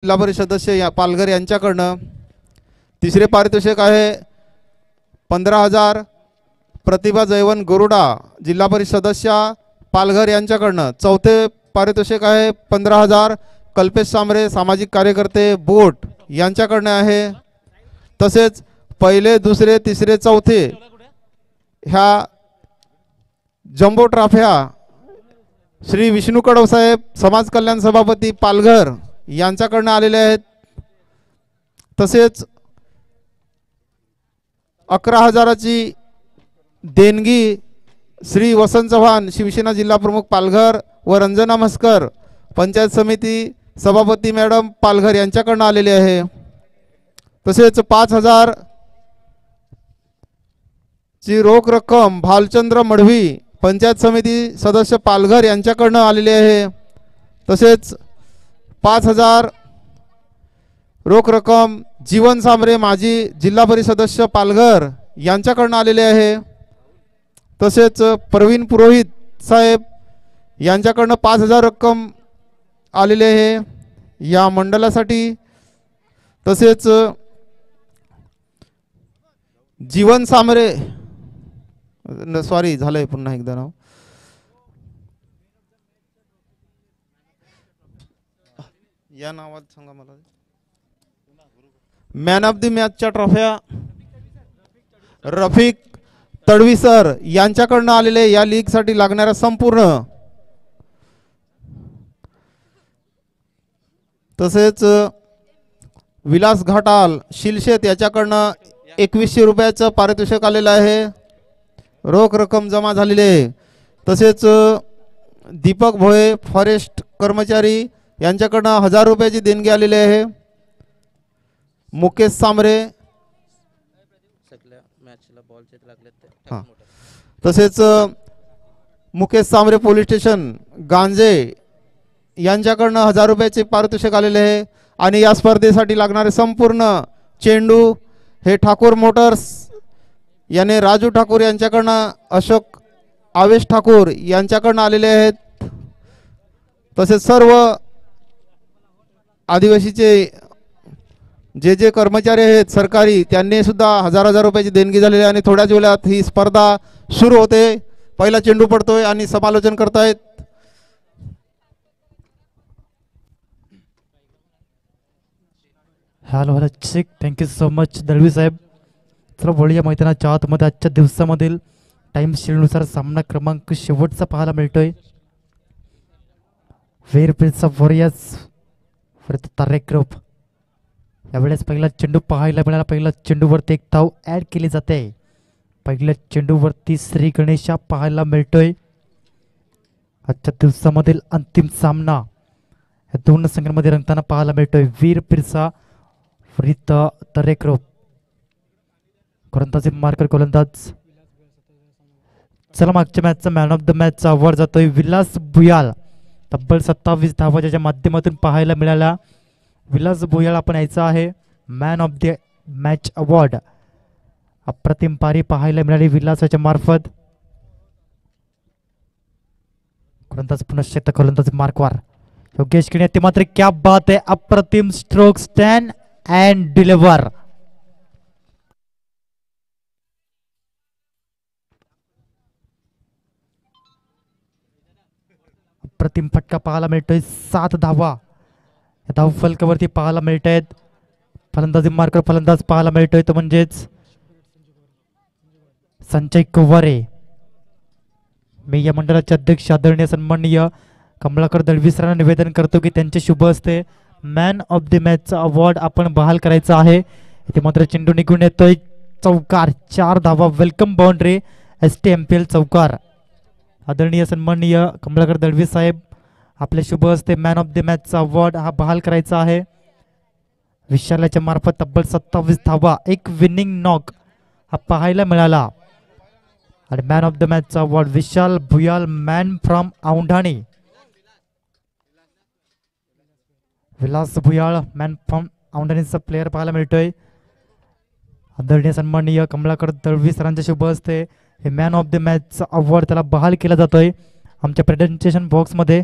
जिल्हा परिषद सदस्य या पालघर यांच्याकडनं तिसरे पारितोषिक आहे 15,000 प्रतिभा जयवंत गरुडा जिल्हा परिषद सदस्य पालघर यांच्याकडनं। चौथे पारितोषिक आहे 15,000 कल्पेश सांबरे सामाजिक कार्यकर्ते बोट यांच्याकडनं आहे। तसेच पहिले दुसरे तिसरे चौथे ह्या जम्बो ट्रॉफ्या श्री विष्णू कडव साहेब समाज कल्याण सभापती पालघर यांच्याकडनं आलेले आहेत। तसेच 11,000ची देणगी श्री वसंत चव्हाण शिवसेना जिल्हा प्रमुख पालघर व रंजना म्हस्कर पंचायत समिती सभापती मॅडम पालघर यांच्याकडनं आलेली आहे। तसेच 5,000 ची रोख रक्कम भालचंद्र मढवी पंचायत समिती सदस्य पालघर यांच्याकडनं आलेली आहे। तसेच 5,000 रोख रक्कम जीवन सांबरे माजी जिल्हा परिषद सदस्य पालघर यांच्याकडनं आलेले आहे। तसेच प्रवीण पुरोहित साहेब यांच्याकडनं 5,000 रक्कम आलेले आहे या मंडळासाठी। तसेच जीवन सांबरे सॉरी झालंय पुन्हा एकदा नाव या नावात सांगा मला। मॅन ऑफ द मॅचच्या ट्रॉफ्या रफिक तडवी सर यांच्याकडनं आलेले या लीग साठी लागणाऱ्या संपूर्ण। तसेच विलास घाटाल शिलशेत याच्याकडनं 2100 रुपयाचं पारितोषिक आलेलं आहे, रोख रक्कम जमा झालेली आहे। तसेच दीपक भोये फॉरेस्ट कर्मचारी यांच्याकडनं 1000 रुपयाची देणगी आलेली आहे। मुकेश सांबरे तसेच मुकेश सांबरे पोलीस स्टेशन गांजे यांच्याकडनं 1000 रुपयाचे पारितोषिक आलेले आहे। आणि या स्पर्धेसाठी लागणारे संपूर्ण चेंडू हे ठाकूर मोटर्स याने राजू ठाकूर यांच्याकडनं अशोक आवेश ठाकूर यांच्याकडनं आलेले आहेत। तसेच सर्व आदिवासीचे जे कर्मचारी आहेत सरकारी त्यांनी सुद्धा 1000 रुपयाची देणगी झालेली आहे। आणि थोड्याच वेळात ही स्पर्धा सुरू होते। पहिला चेंडू पडतोय आणि समालोचन करतायत hello hello check thank you so much Dalvi साहेब। चला बोलूया मैदानाच्या आतमध्ये आजच्या दिवसामधील टाइम शेड्यूलनुसार सामना क्रमांक शेवटचा पाहायला मिळतोय। वेरपेचा वॉरियर्स तारेक ग्रुप यावेळेस पहिला चेंडू पाहायला मिळाला। पहिल्या चेंडूवरती एक धाव ऍड केली जाते। पहिल्या चेंडूवरती श्री गणेशा पाहायला मिळतोय। आजच्या दिवसामधील अंतिम सामना या दोन संघांमध्ये रंगताना पाहायला मिळतोय। वीर पिरसा वरित तारेक ग्रुप गोलंदाजी मार्कर गोलंदाज। चला मागच्या मॅचचा मॅन ऑफ द मॅचचा अवॉर्ड जातोय विलास भुयाल। तब्बल 27 धावा ज्याच्या माध्यमातून पाहायला मिळाला। विलास भुयाल आपण यायचा आहे man of the match award. अप्रतिम पारी पाहायला मिळाली विलासाच्या मार्फत। गोलंदाज पुनश्च गोलंदाज मार्कवर योगेश किणे ते मात्र क्या बात है, अप्रतिम स्ट्रोक स्टँड अँड डिलिव्हर। अप्रतिम फटका पाहायला मिळतोय। 7 धावा धाव फलकावरती पाहायला मिळत आहेत। फलंदाजी मार्कर फलंदाज पाहायला मिळतोय तो म्हणजेच संजय कुवारे। मी या मंडळाचे अध्यक्ष आदरणीय सन्माननीय कमलाकर दळवी सरांना निवेदन करतो की त्यांचे शुभ हस्ते मॅन ऑफ द मॅचचा अवॉर्ड आपण बहाल करायचा आहे। इथे मात्र चेंडू निघून येतोय चौकार। 4 धावा वेलकम बाउंड्री STMPL चौकार। आदरणीय सन्माननीय कमलाकर दळवी साहेब आपल्या शुभ हस्ते मॅन ऑफ द मॅचचा अवॉर्ड हा बहाल करायचा आहे। विशालाच्या मार्फत तब्बल 27 धावा एक विनिंग नॉक हा पाहायला मिळाला। आणि मॅन ऑफ द मॅचचा award Vishal Bhuyal man from Aundhani. Vilas Bhuyal man from औंढाणीचा प्लेअर पाहायला मिळतोय। आदरणीय सन्माननीय कमलाकर दळवी सरांच्या शुभ हस्ते हे मॅन ऑफ द मॅचचा अवॉर्ड त्याला बहाल केला जातोय आमच्या प्रेझेंटेशन बॉक्स मध्ये।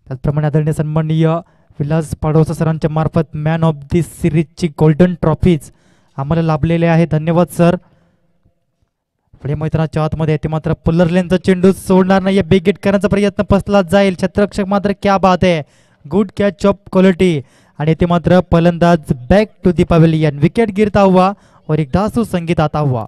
त्याचप्रमाणे आदरणीय सन्माननीय विलास पाडोसा सरांच्या मार्फत मॅन ऑफ दी सिरीजची गोल्डन ट्रॉफीज आम्हाला लाभलेले आहे. धन्यवाद सर. पुढे मैदानाच्या आतमध्ये येते मात्र पुलरलेनचा चेंडू सोडणार नाही. बिग हिट करण्याचा प्रयत्न फसला जाईल. क्षेत्ररक्षक मात्र क्या बात आहे, गुड कॅच ऑफ क्वालिटी. आणि येथे मात्र फलंदाज back to the pavilion. Wicket गिरता हुआ और एकदा सुसंगीत आता हुआ.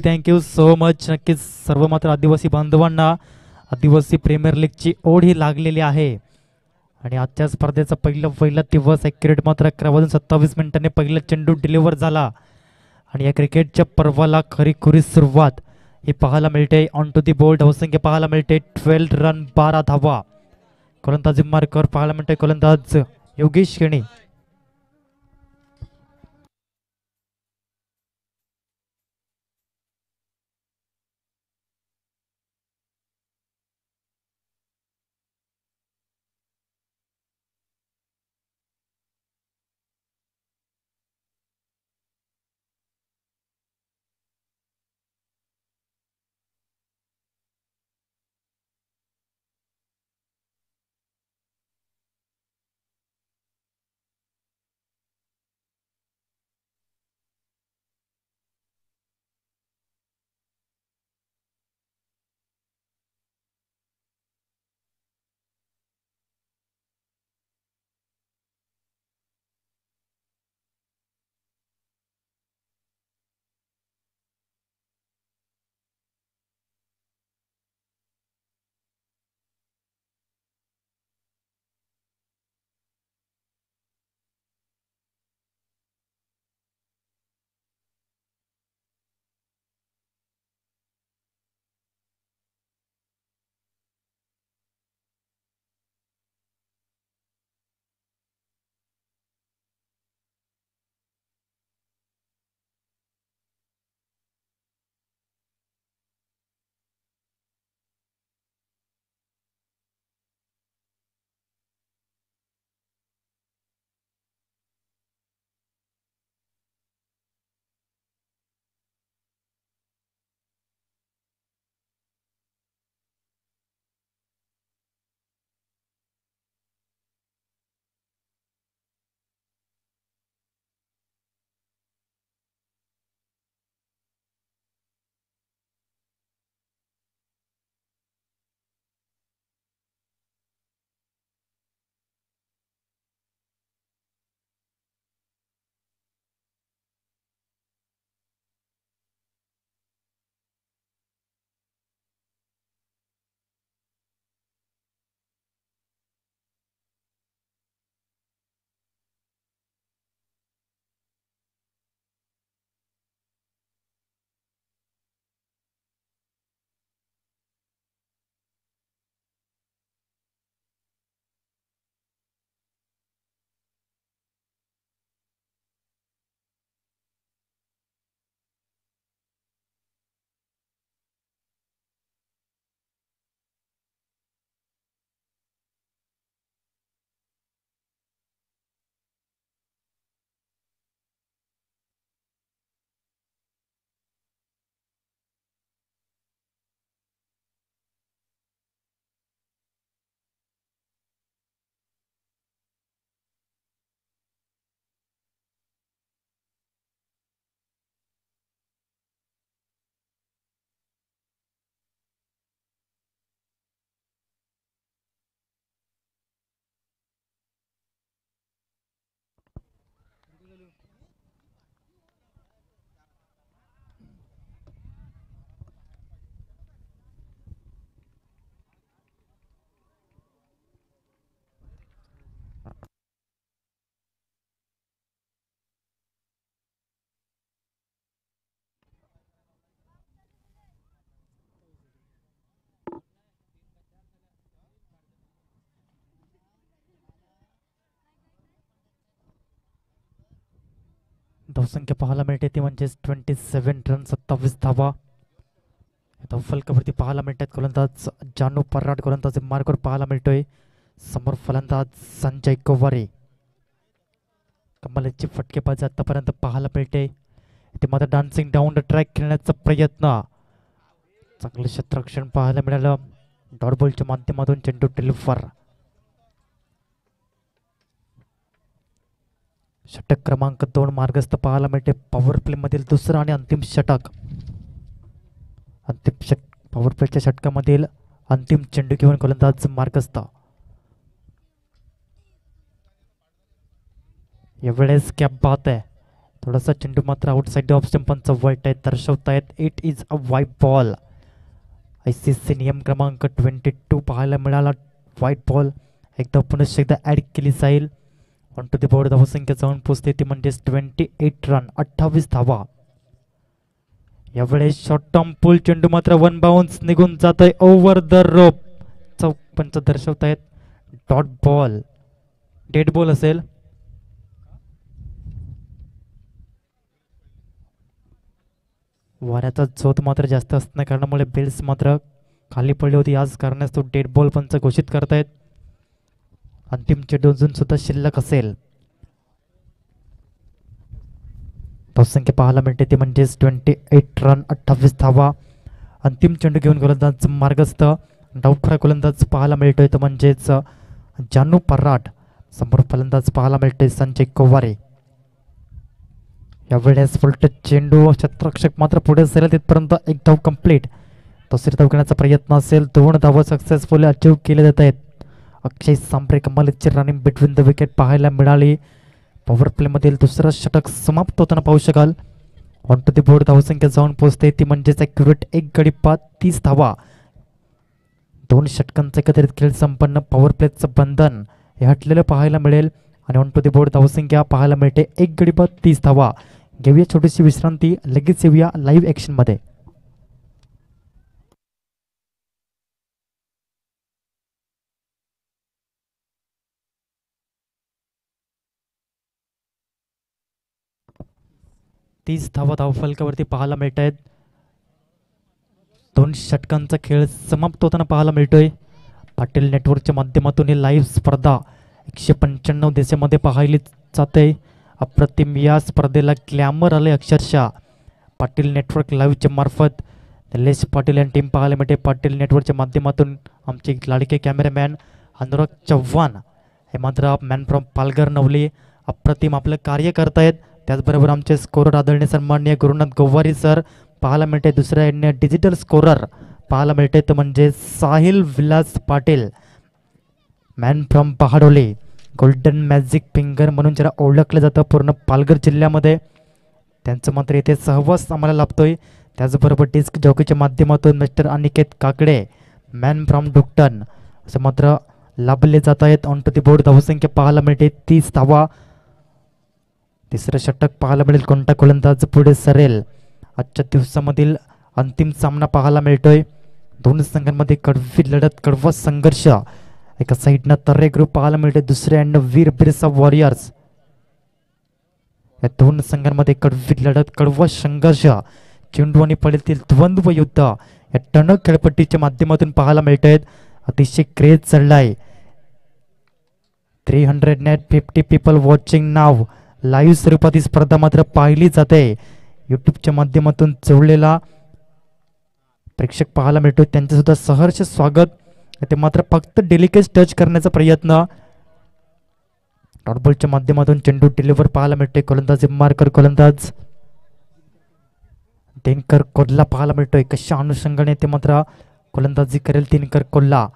Thank you so much. नक्कीच सर्व मात्र आदिवासी बांधवांना आदिवासी प्रीमियर लीगची ओढ ही लागलेली आहे. आणि आजच्या स्पर्धेचा पहिला दिवस ॲक्युरेट मात्र 11:27 पहिला चेंडू डिलिव्हर झाला. आणि या क्रिकेटच्या पर्वाला खरीखुरी सुरुवात ही पाहायला मिळते. ऑन टू दी बोर्ड धावसंख्या पाहायला मिळते 12 रन 12 धावा. गोलंदाजी मार्कर पाहायला मिळते गोलंदाज योगेश केणी. धावसंख्या पाहायला मिळते ती म्हणजेच 27 रन 27 धावा. फलकावरती पाहायला मिळतात गोलंदाज जानू पराड गोलंदाज मार्कवर पाहायला मिळतोय. समोर फलंदाज संजय गोवारे. कमालीची फटकेबाजी आतापर्यंत पाहायला मिळते. ते मात्र डान्सिंग डाऊन द ट्रॅक खेळण्याचा प्रयत्न. चांगलं क्षेत्ररक्षण पाहायला मिळालं. डॉट बॉलच्या माध्यमातून चेंडू डिलिव्हर. षटक क्रमांक 2 मार्गस्थ पाहायला मिळते. पॉवर प्ले मधील दुसरा आणि अंतिम षटक. पॉवर प्लेच्या षटकामधील अंतिम चेंडू घेऊन गोलंदाज मार्गस्थ. यावेळेस क्या बात आहे. थोडासा चेंडू मात्र आउटसाइड ऑफ स्टंपचा वाईट आहे दर्शवतायत. It is a wide ball. ICC नियम क्रमांक 22 पाहायला मिळाला. व्हाईट बॉल एकदा पुनश्च एकदा ऍड केली जाईल. ऑन टू द बोर्ड धावसंख्या जाऊन पोचते ती म्हणजेच 28 रन 28 धावा. यावेळेस शॉर्ट टर्म पुल चेंडू मात्र वन बाउन्स निघून जात आहे ओव्हर द रोप. चौक पंच दर्शवतायत डॉट बॉल. डेड बॉल असेल. वाऱ्याचा झोत मात्र जास्त असण्या कारणामुळे बेल्स मात्र खाली पडली होती. आज कारणास तो डेड बॉल पंच घोषित करतायत. अंतिम चेंडू अजून सुद्धा शिल्लक असेल. धावसंख्या पाहायला मिळते ती म्हणजेच 28 रन 28 धावा. अंतिम चेंडू घेऊन गोलंदाज मार्गस्थ. डावखरा गोलंदाज पाहायला मिळतोय तो म्हणजेच जानू पराड. समोर फलंदाज पाहायला मिळतोय संजय गोवारे. यावेळेस फुलट चेंडू क्षेत्ररक्षक मात्र पुढे असेल तिथपर्यंत एक धाव कंप्लीट. दुसरी धाव घेण्याचा प्रयत्न असेल. 2 धावा सक्सेसफुली अचीव केले जात आहेत. अक्षय सांबरे कमालीची रनिंग बिटवीन द विकेट पाहायला मिळाली. पॉवर प्ले मधील दुसरं षटक समाप्त होताना पाहू शकाल. ऑन टू द बोर्ड धावसंख्या जाऊन पोहोचते ती म्हणजेच ॲक्युरेट 1 गडी बाद 30 धावा. 2 षटकांचा एकत्रित खेळ संपन्न. पॉवर प्लेचं बंधन हे हटलेलं पाहायला मिळेल. आणि ऑन टू द बोर्ड धावसंख्या पाहायला मिळते 1 गडी बाद 30 धावा. घेऊया छोटीशी विश्रांती. लगेच येऊया लाईव्ह ॲक्शन मध्ये. तीस धावा धावफलकावरती पाहायला मिळत आहेत. 2 षटकांचा खेळ समाप्त होताना पाहायला मिळतोय. पाटील नेटवर्कच्या माध्यमातून ही लाईव्ह स्पर्धा 195 देशामध्ये पाहिली जाते. अप्रतिम या स्पर्धेला ग्लॅमर आले अक्षरशः. पाटील नेटवर्क लाईव्हच्या मार्फत निलेश पाटील यांनी टीम पाहायला मिळते. पाटील नेटवर्कच्या माध्यमातून आमचे लाडके कॅमेरामॅन अनुराग चव्हाण हे मात्र मॅन फ्रॉम पालघर नवली अप्रतिम आपलं कार्य करतायत. त्याचबरोबर आमचे स्कोरर आदरणीय सन्माननीय गुरुनाथ गोवारी सर पाहायला मिळते. दुसऱ्या डिजिटल स्कोरर पाहायला मिळते तर म्हणजे Sahil Vilas Patil man from Pahadoli. Golden magic finger म्हणून ज्याला ओळखलं जातं पूर्ण पालघर जिल्ह्यामध्ये. त्यांचं मात्र इथे सहवास आम्हाला लाभतोय. त्याचबरोबर डिस्क जॉकीच्या माध्यमातून mister Aniket Kakade man from Duktan असं मात्र लाभले जात आहेत. ऑन टू दी बोर्ड धावसंख्या पाहायला मिळते 30 धावा. तिसरं षटक पाहायला मिळेल. कोणता गोलंदाज पुढे सरेल. आजच्या दिवसामधील अंतिम सामना पाहायला मिळतोय. 2 संघांमध्ये कडवी लढत कडवा संघर्ष. एका साईडनं तर्रे ग्रुप पाहायला मिळते. दुसऱ्यानं वीर बिरसा वॉरियर्स. या 2 संघांमध्ये कडवी लढत कडवा संघर्ष. चेंडू आणि पडीतील द्वंद्व युद्ध या टणक खेळपट्टीच्या माध्यमातून पाहायला मिळत आहेत. अतिशय क्रेज चढलाय. 350 पीपल वॉचिंग नाव. लाईव्ह स्वरूपात ही स्पर्धा मात्र पाहिली जाते. यूट्यूबच्या माध्यमातून जोडलेला प्रेक्षक पाहायला मिळतो. त्यांचं सुद्धा सहर्ष स्वागत. ते मात्र फक्त डेलिकेट टच करण्याचा प्रयत्न. डॉटबॉलच्या माध्यमातून चेंडू डिलिव्हर पाहायला मिळते. गोलंदाज मार्कर गोलंदाज दिनकर कोल्हा पाहायला मिळतोय. कशा अनुषंगाने ते मात्र गोलंदाजी करेल दिनकर कोल्हा.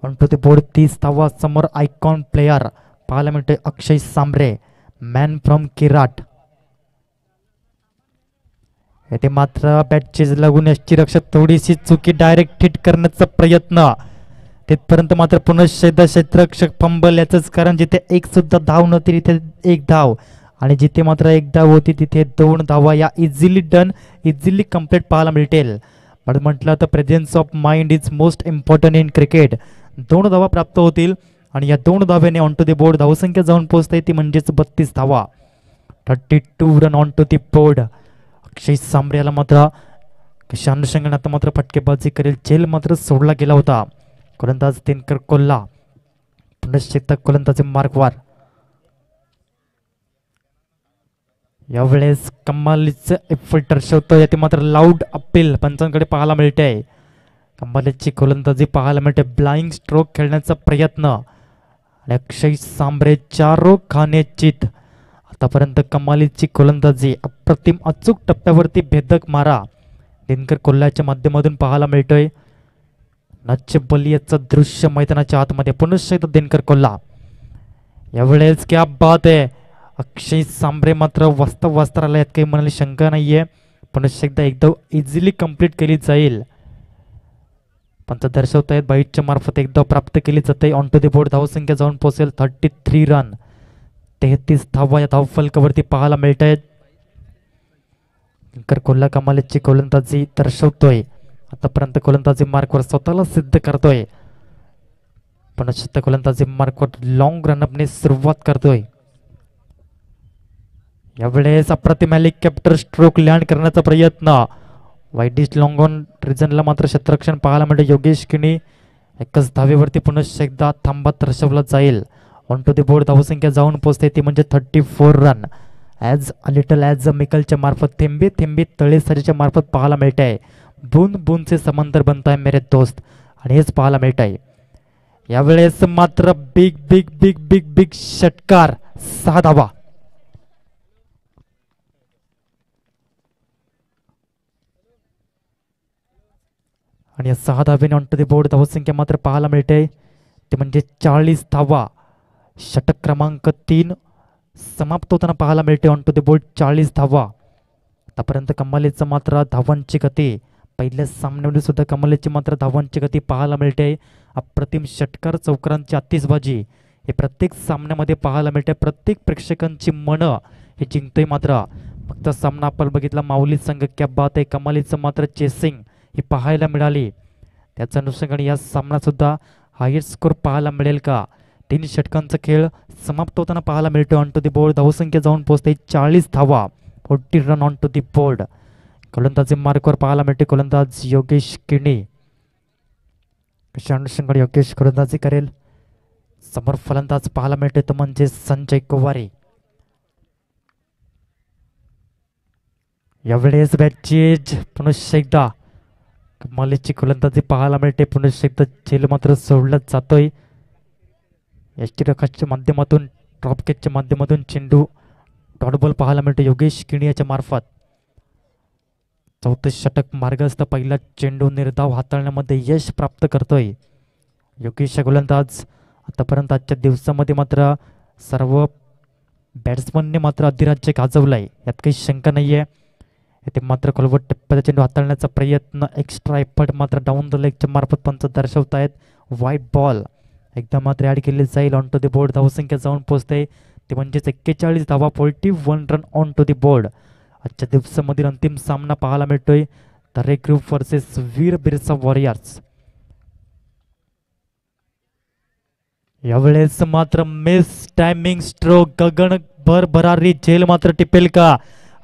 ऑन टू द बोर्ड 30 धावा. समोर आयकॉन प्लेयर पाहायला मिळतोय अक्षय सांबरे मॅन फ्रॉम किराट. येथे मात्र बॅटचेज लागून यष्टीरक्षक थोडीशी चुकी डायरेक्ट हिट करण्याचा प्रयत्न. तिथपर्यंत मात्र पुनश्च क्षेत्ररक्षक फंबल. याच कारण जिथे एक सुद्धा धाव नव्हती तिथे 1 धाव आणि जिथे मात्र 1 धाव होती तिथे 2 धावा. या इझिली डन इझिली कंप्लीट पाहायला मिळतील. पण म्हटलं तर presence of mind is most important in cricket. 2 धावा प्राप्त होतील आणि या 2 धाव्याने ऑन टू द बोर्ड धावसंख्या जाऊन पोहोचते ती म्हणजेच 32 धावा. 32 run on to the board. Akshay Sambare याला मात्र कशा अनुषंगाने आता मात्र फटकेबाजी करेल, झेल मात्र सोडला गेला होता. गोलंदाज दिनकर कोल्हा पुनश्च एकदा गोलंदाजी मार्कवर. यावेळेस कमालीचं एफर्ट दर्शवतोय ते मात्र लाऊड अपील पंचांकडे पाहायला मिळते. कमालीची गोलंदाजी पाहायला मिळते, ब्लाइंग स्ट्रोक खेळण्याचा प्रयत्न आणि अक्षय सांबरे चारो खाने चित. आतापर्यंत कमालीची गोलंदाजी अप्रतिम अचूक टप्प्यावरती भेदक मारा दिनकर कोल्ह्याच्या माध्यमातून पाहायला मिळतोय. नच बलियाचं दृश्य मैदानाच्या आतमध्ये पुनश्च एकदा दिनकर कोल्हा. यावेळेस क्या बात आहे, अक्षय सांबरे मात्र वास्तव आला यात काही म्हणाली शंका नाहीये. पुनश्च एकदा एकदम इझिली कंप्लीट केली जाईल. पंच दर्शवत आहेत बाईटच्या मार्फत एकदा प्राप्त केली जाते. ऑन टू दी बोर्ड धावसंख्या जाऊन पोहोचेल 33 रन. 33 धावा या धावफलकावरती पाहायला मिळत आहेत. दिनकर कोल्हा कमालीची गोलंदाजी दर्शवतोय, आतापर्यंत गोलंदाजी मार्कवर स्वतःला सिद्ध करतोय. पुनश्च गोलंदाजी मार्कवर लॉंग रनअपने सुरुवात करतोय. यावेळेस अप्रतिम हेलिकॉप्टर स्ट्रोक लँड करण्याचा प्रयत्न. वाईडिश लॉंग ऑन रिजनला मात्र क्षेत्ररक्षण पाहायला मिळते. योगेश किणी एकच धावेवरती पुनश्च एकदा थांबा दर्शवला जाईल. ऑन टू दी बोर्ड धावसंख्या जाऊन पोहोचते ती म्हणजे 34 run. As a little as a मिकलच्या मार्फत थेंबे थेंबे तळेसरीच्या मार्फत पाहायला मिळत आहे. बूंद बूंदचे समंदर बनत आहे मेरे दोस्त, आणि हेच पाहायला मिळत आहे. यावेळेस मात्र big big big big big षटकार, 6 धावा. आणि या 6 धावेने ऑन टू दी बोर्ड धावसंख्या मात्र पाहायला मिळते ते म्हणजे 40 धावा. षटक क्रमांक 3 समाप्त होताना पाहायला मिळते. ऑन टू दी बोर्ड 40 धावा. आतापर्यंत कमालीचं मात्र धावांची गती, पहिल्या सामन्यामध्ये सुद्धा कमालीची मात्र धावांची गती पाहायला मिळते. अप्रतिम षटकार चौकारांची आतिषबाजी हे प्रत्येक सामन्यामध्ये पाहायला मिळते. प्रत्येक प्रेक्षकांची मनं हे जिंकतोय. मात्र फक्त सामना आपण बघितला माऊली संघ क्या बात आहे, कमालीचं मात्र चेसिंग ही पाहायला मिळाली. त्याच्या अनुषंगाने या सामना सुद्धा हायेस्ट स्कोर पाहायला मिळेल का? 3 षटकांचा खेळ समाप्त होताना पाहायला मिळतो. ऑन टू दी बोर्ड धावसंख्या जाऊन पोहोचते 40 धावा, 40 run on to the board. गोलंदाजी मार्कवर पाहायला मिळते गोलंदाज योगेश किणी. कशा अनुषंगाने योगेश गोलंदाजी करेल? समोर फलंदाज पाहायला मिळते तो म्हणजे संजय कुवारी. यावेळेस बॅटचेज पुनश्च एकदा कमालीची गोलंदाजी पाहायला मिळते. पुनश्च एकदा झेल मात्र सोडला जातोय. यष्टिरकाच्या माध्यमातून ड्रॉपकेचच्या माध्यमातून चेंडू डॉट बॉल पाहायला मिळतो योगेश किणी याच्या मार्फत. 4थं षटक मार्गस्थ, पहिला चेंडू निर्धाव हाताळण्यामध्ये यश प्राप्त करतोय योगेश गोलंदाज. आतापर्यंत आजच्या दिवसामध्ये मात्र सर्व बॅट्समनने मात्र अधिराज्य गाजवलाय यात काही शंका नाहीये. येथे मात्र खोलवट टप्प्याचा चेंडू हाताळण्याचा प्रयत्न, एक्स्ट्रा एफर्ट मात्र डाऊन द लेगच्या मार्फत पंच दर्शवत आहेत. व्हाईट बॉल एकदा मात्र ॲड केली जाईल. ऑन टू दी बोर्ड धावसंख्या जाऊन पोहोचते ते म्हणजेच 41 धावा, 41 run on to the board. आजच्या दिवसामधील अंतिम सामना पाहायला मिळतोय तरे group versus Veer Birsa warriors. यावेळेस मात्र मिस टायमिंग स्ट्रोक, गगन भरभरारी झेल मात्र टिपेल का?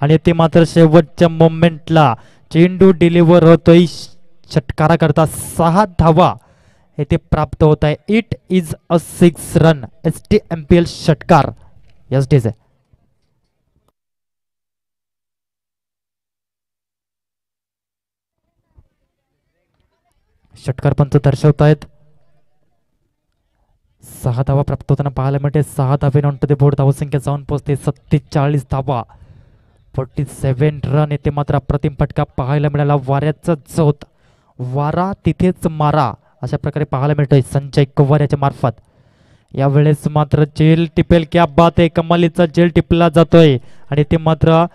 आणि ते मात्र शेवटच्या मोमेंटला चेंडू डिलिव्हर होतोय. षटकारा करता 6 धावा येथे प्राप्त होत आहे. It is a 6 run STMPL षटकार. यस डेज आहे. षटकार पंच दर्शवत आहेत. 6 धावा प्राप्त होताना पाहायला मिळते. 6 धावे ऑन टू द बोर्ड धावसंख्या जाऊन पोहोचते 47 धावा, 47 रन. येथे मात्र अप्रतिम फटका पाहायला मिळाला. वाऱ्याचा झोत, वारा तिथेच मारा अशा प्रकारे पाहायला मिळतोय संजय कुवार याच्या मार्फत. यावेळेस मात्र जेल टिपेल, क्या बात आहे, कमालीचा जेल टिपला जातोय. आणि ते मात्र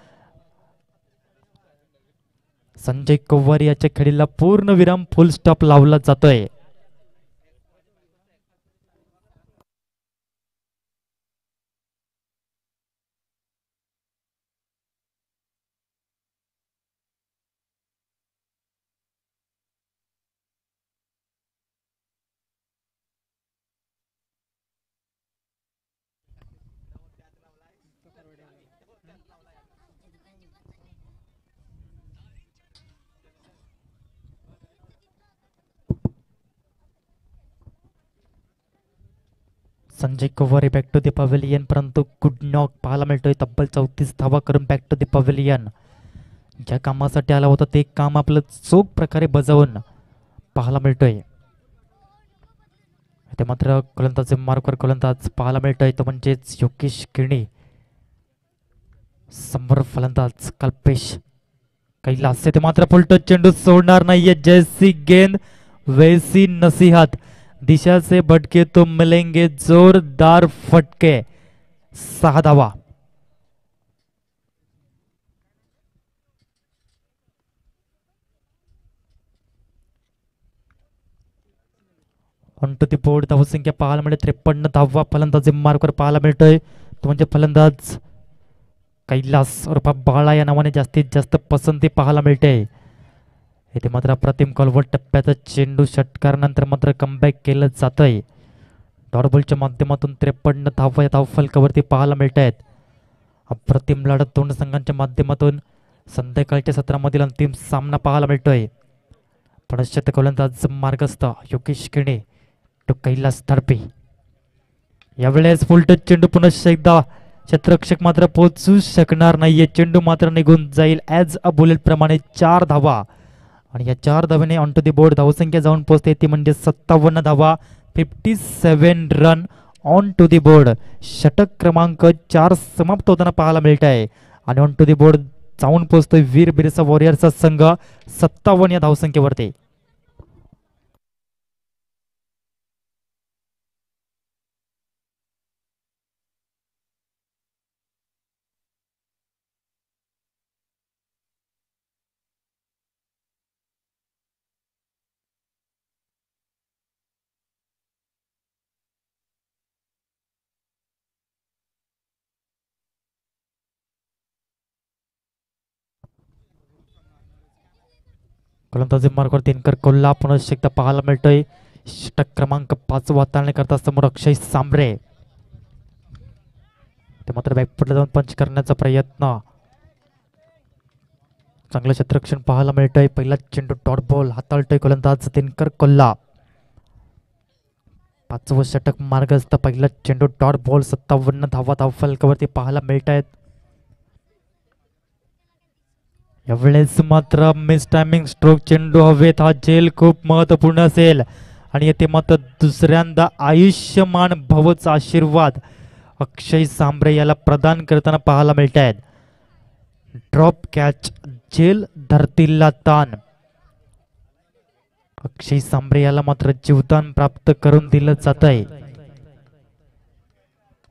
संजय कुवार याच्या खेळीला पूर्ण विराम, फुल स्टॉप लावला जातोय. Sanjay Kuware back to the pavilion, परंतु गुड नॉक पाहायला मिळतोय. तब्बल 34 धावा करून बॅक टू द पवेलियन. ज्या कामासाठी आला होता ते काम आपलं चोख प्रकारे बजावून पाहायला मिळतोय. ते मात्र गोलंदाज मार्कवर गोलंदाज पाहायला मिळतोय तो म्हणजेच योगेश किरणे. समोर फलंदाज कल्पेश कैलास. ते मात्र फुलटच चेंडू सोडणार नाहीये. जैसी गेंद वैसी नसीहत, दिशा से भटके तो मिलेंगे जोरदार फटके. 6 धावा. ऑन टू दी बोर्ड धावसंख्या पाहायला मिळते 53 धावा फलंदाजी मार्कवर पाहायला मिळतोय तो म्हणजे फलंदाज कैलास उर्फ बाळा या नावाने जास्तीत जास्त पसंती पाहायला मिळते. इथे मात्र अप्रतिम कॉलवर टप्प्याचा चेंडू षटकारानंतर मात्र कमबॅक केलं जातंय. डॉट बॉलच्या माध्यमातून 53 धावा या धावफलकावरती पाहायला मिळत आहेत. अप्रतिम लढत दोन संघांच्या माध्यमातून संध्याकाळच्या सत्रामधील अंतिम सामना पाहायला मिळतोय. पडश्चात गोलंदाज मार्गस्थ योगेश किरणे तो कैलास धडपे. यावेळेस फुलटच चेंडू पुन्हा एकदा क्षेत्ररक्षक मात्र पोहोचू शकणार नाहीये. चेंडू मात्र निघून जाईल ॲज अ बुलेट प्रमाणे. 4 धावा आणि या 4 धावेने ऑन टू दी बोर्ड धावसंख्या जाऊन पोहोचते ती म्हणजे 57 धावा. 57 run on to the board. षटक क्रमांक 4 समाप्त होताना पाहायला मिळत आहे आणि ऑन टू दी बोर्ड जाऊन पोहोचतोय वीर बिरसा वॉरियर्सचा संघ 57 या धावसंख्येवरती. गोलंदाजी मार्गावर दिनकर कोल्हा पुन्हा एकदा पाहायला मिळतोय. षटक क्रमांक 5 वाताळणे करता समोर अक्षय सांबरे. ते मात्र बॅकफुटला जाऊन पंच करण्याचा प्रयत्न. चांगलं क्षेत्ररक्षण पाहायला मिळतंय. पहिला चेंडू डॉट बॉल हाताळतोय गोलंदाज दिनकर कोल्हा. 5वं षटक मार्गस्थ. पहिला चेंडू डॉट बॉल. 57 धावा धावफलकावरती पाहायला मिळत आहेत. यावेळेस मात्र मिस टायमिंग स्ट्रोक चेंडू हवेत. हा झेल खूप महत्वपूर्ण असेल आणि येथे मात्र दुसऱ्यांदा आयुष्यमान भवचा आशीर्वाद अक्षय सांबरे याला प्रदान करताना पाहायला मिळत आहेत. ड्रॉप कॅच झेल धरतीला ताण. अक्षय सांबरे याला मात्र जीवदान प्राप्त करून दिलं जात आहे.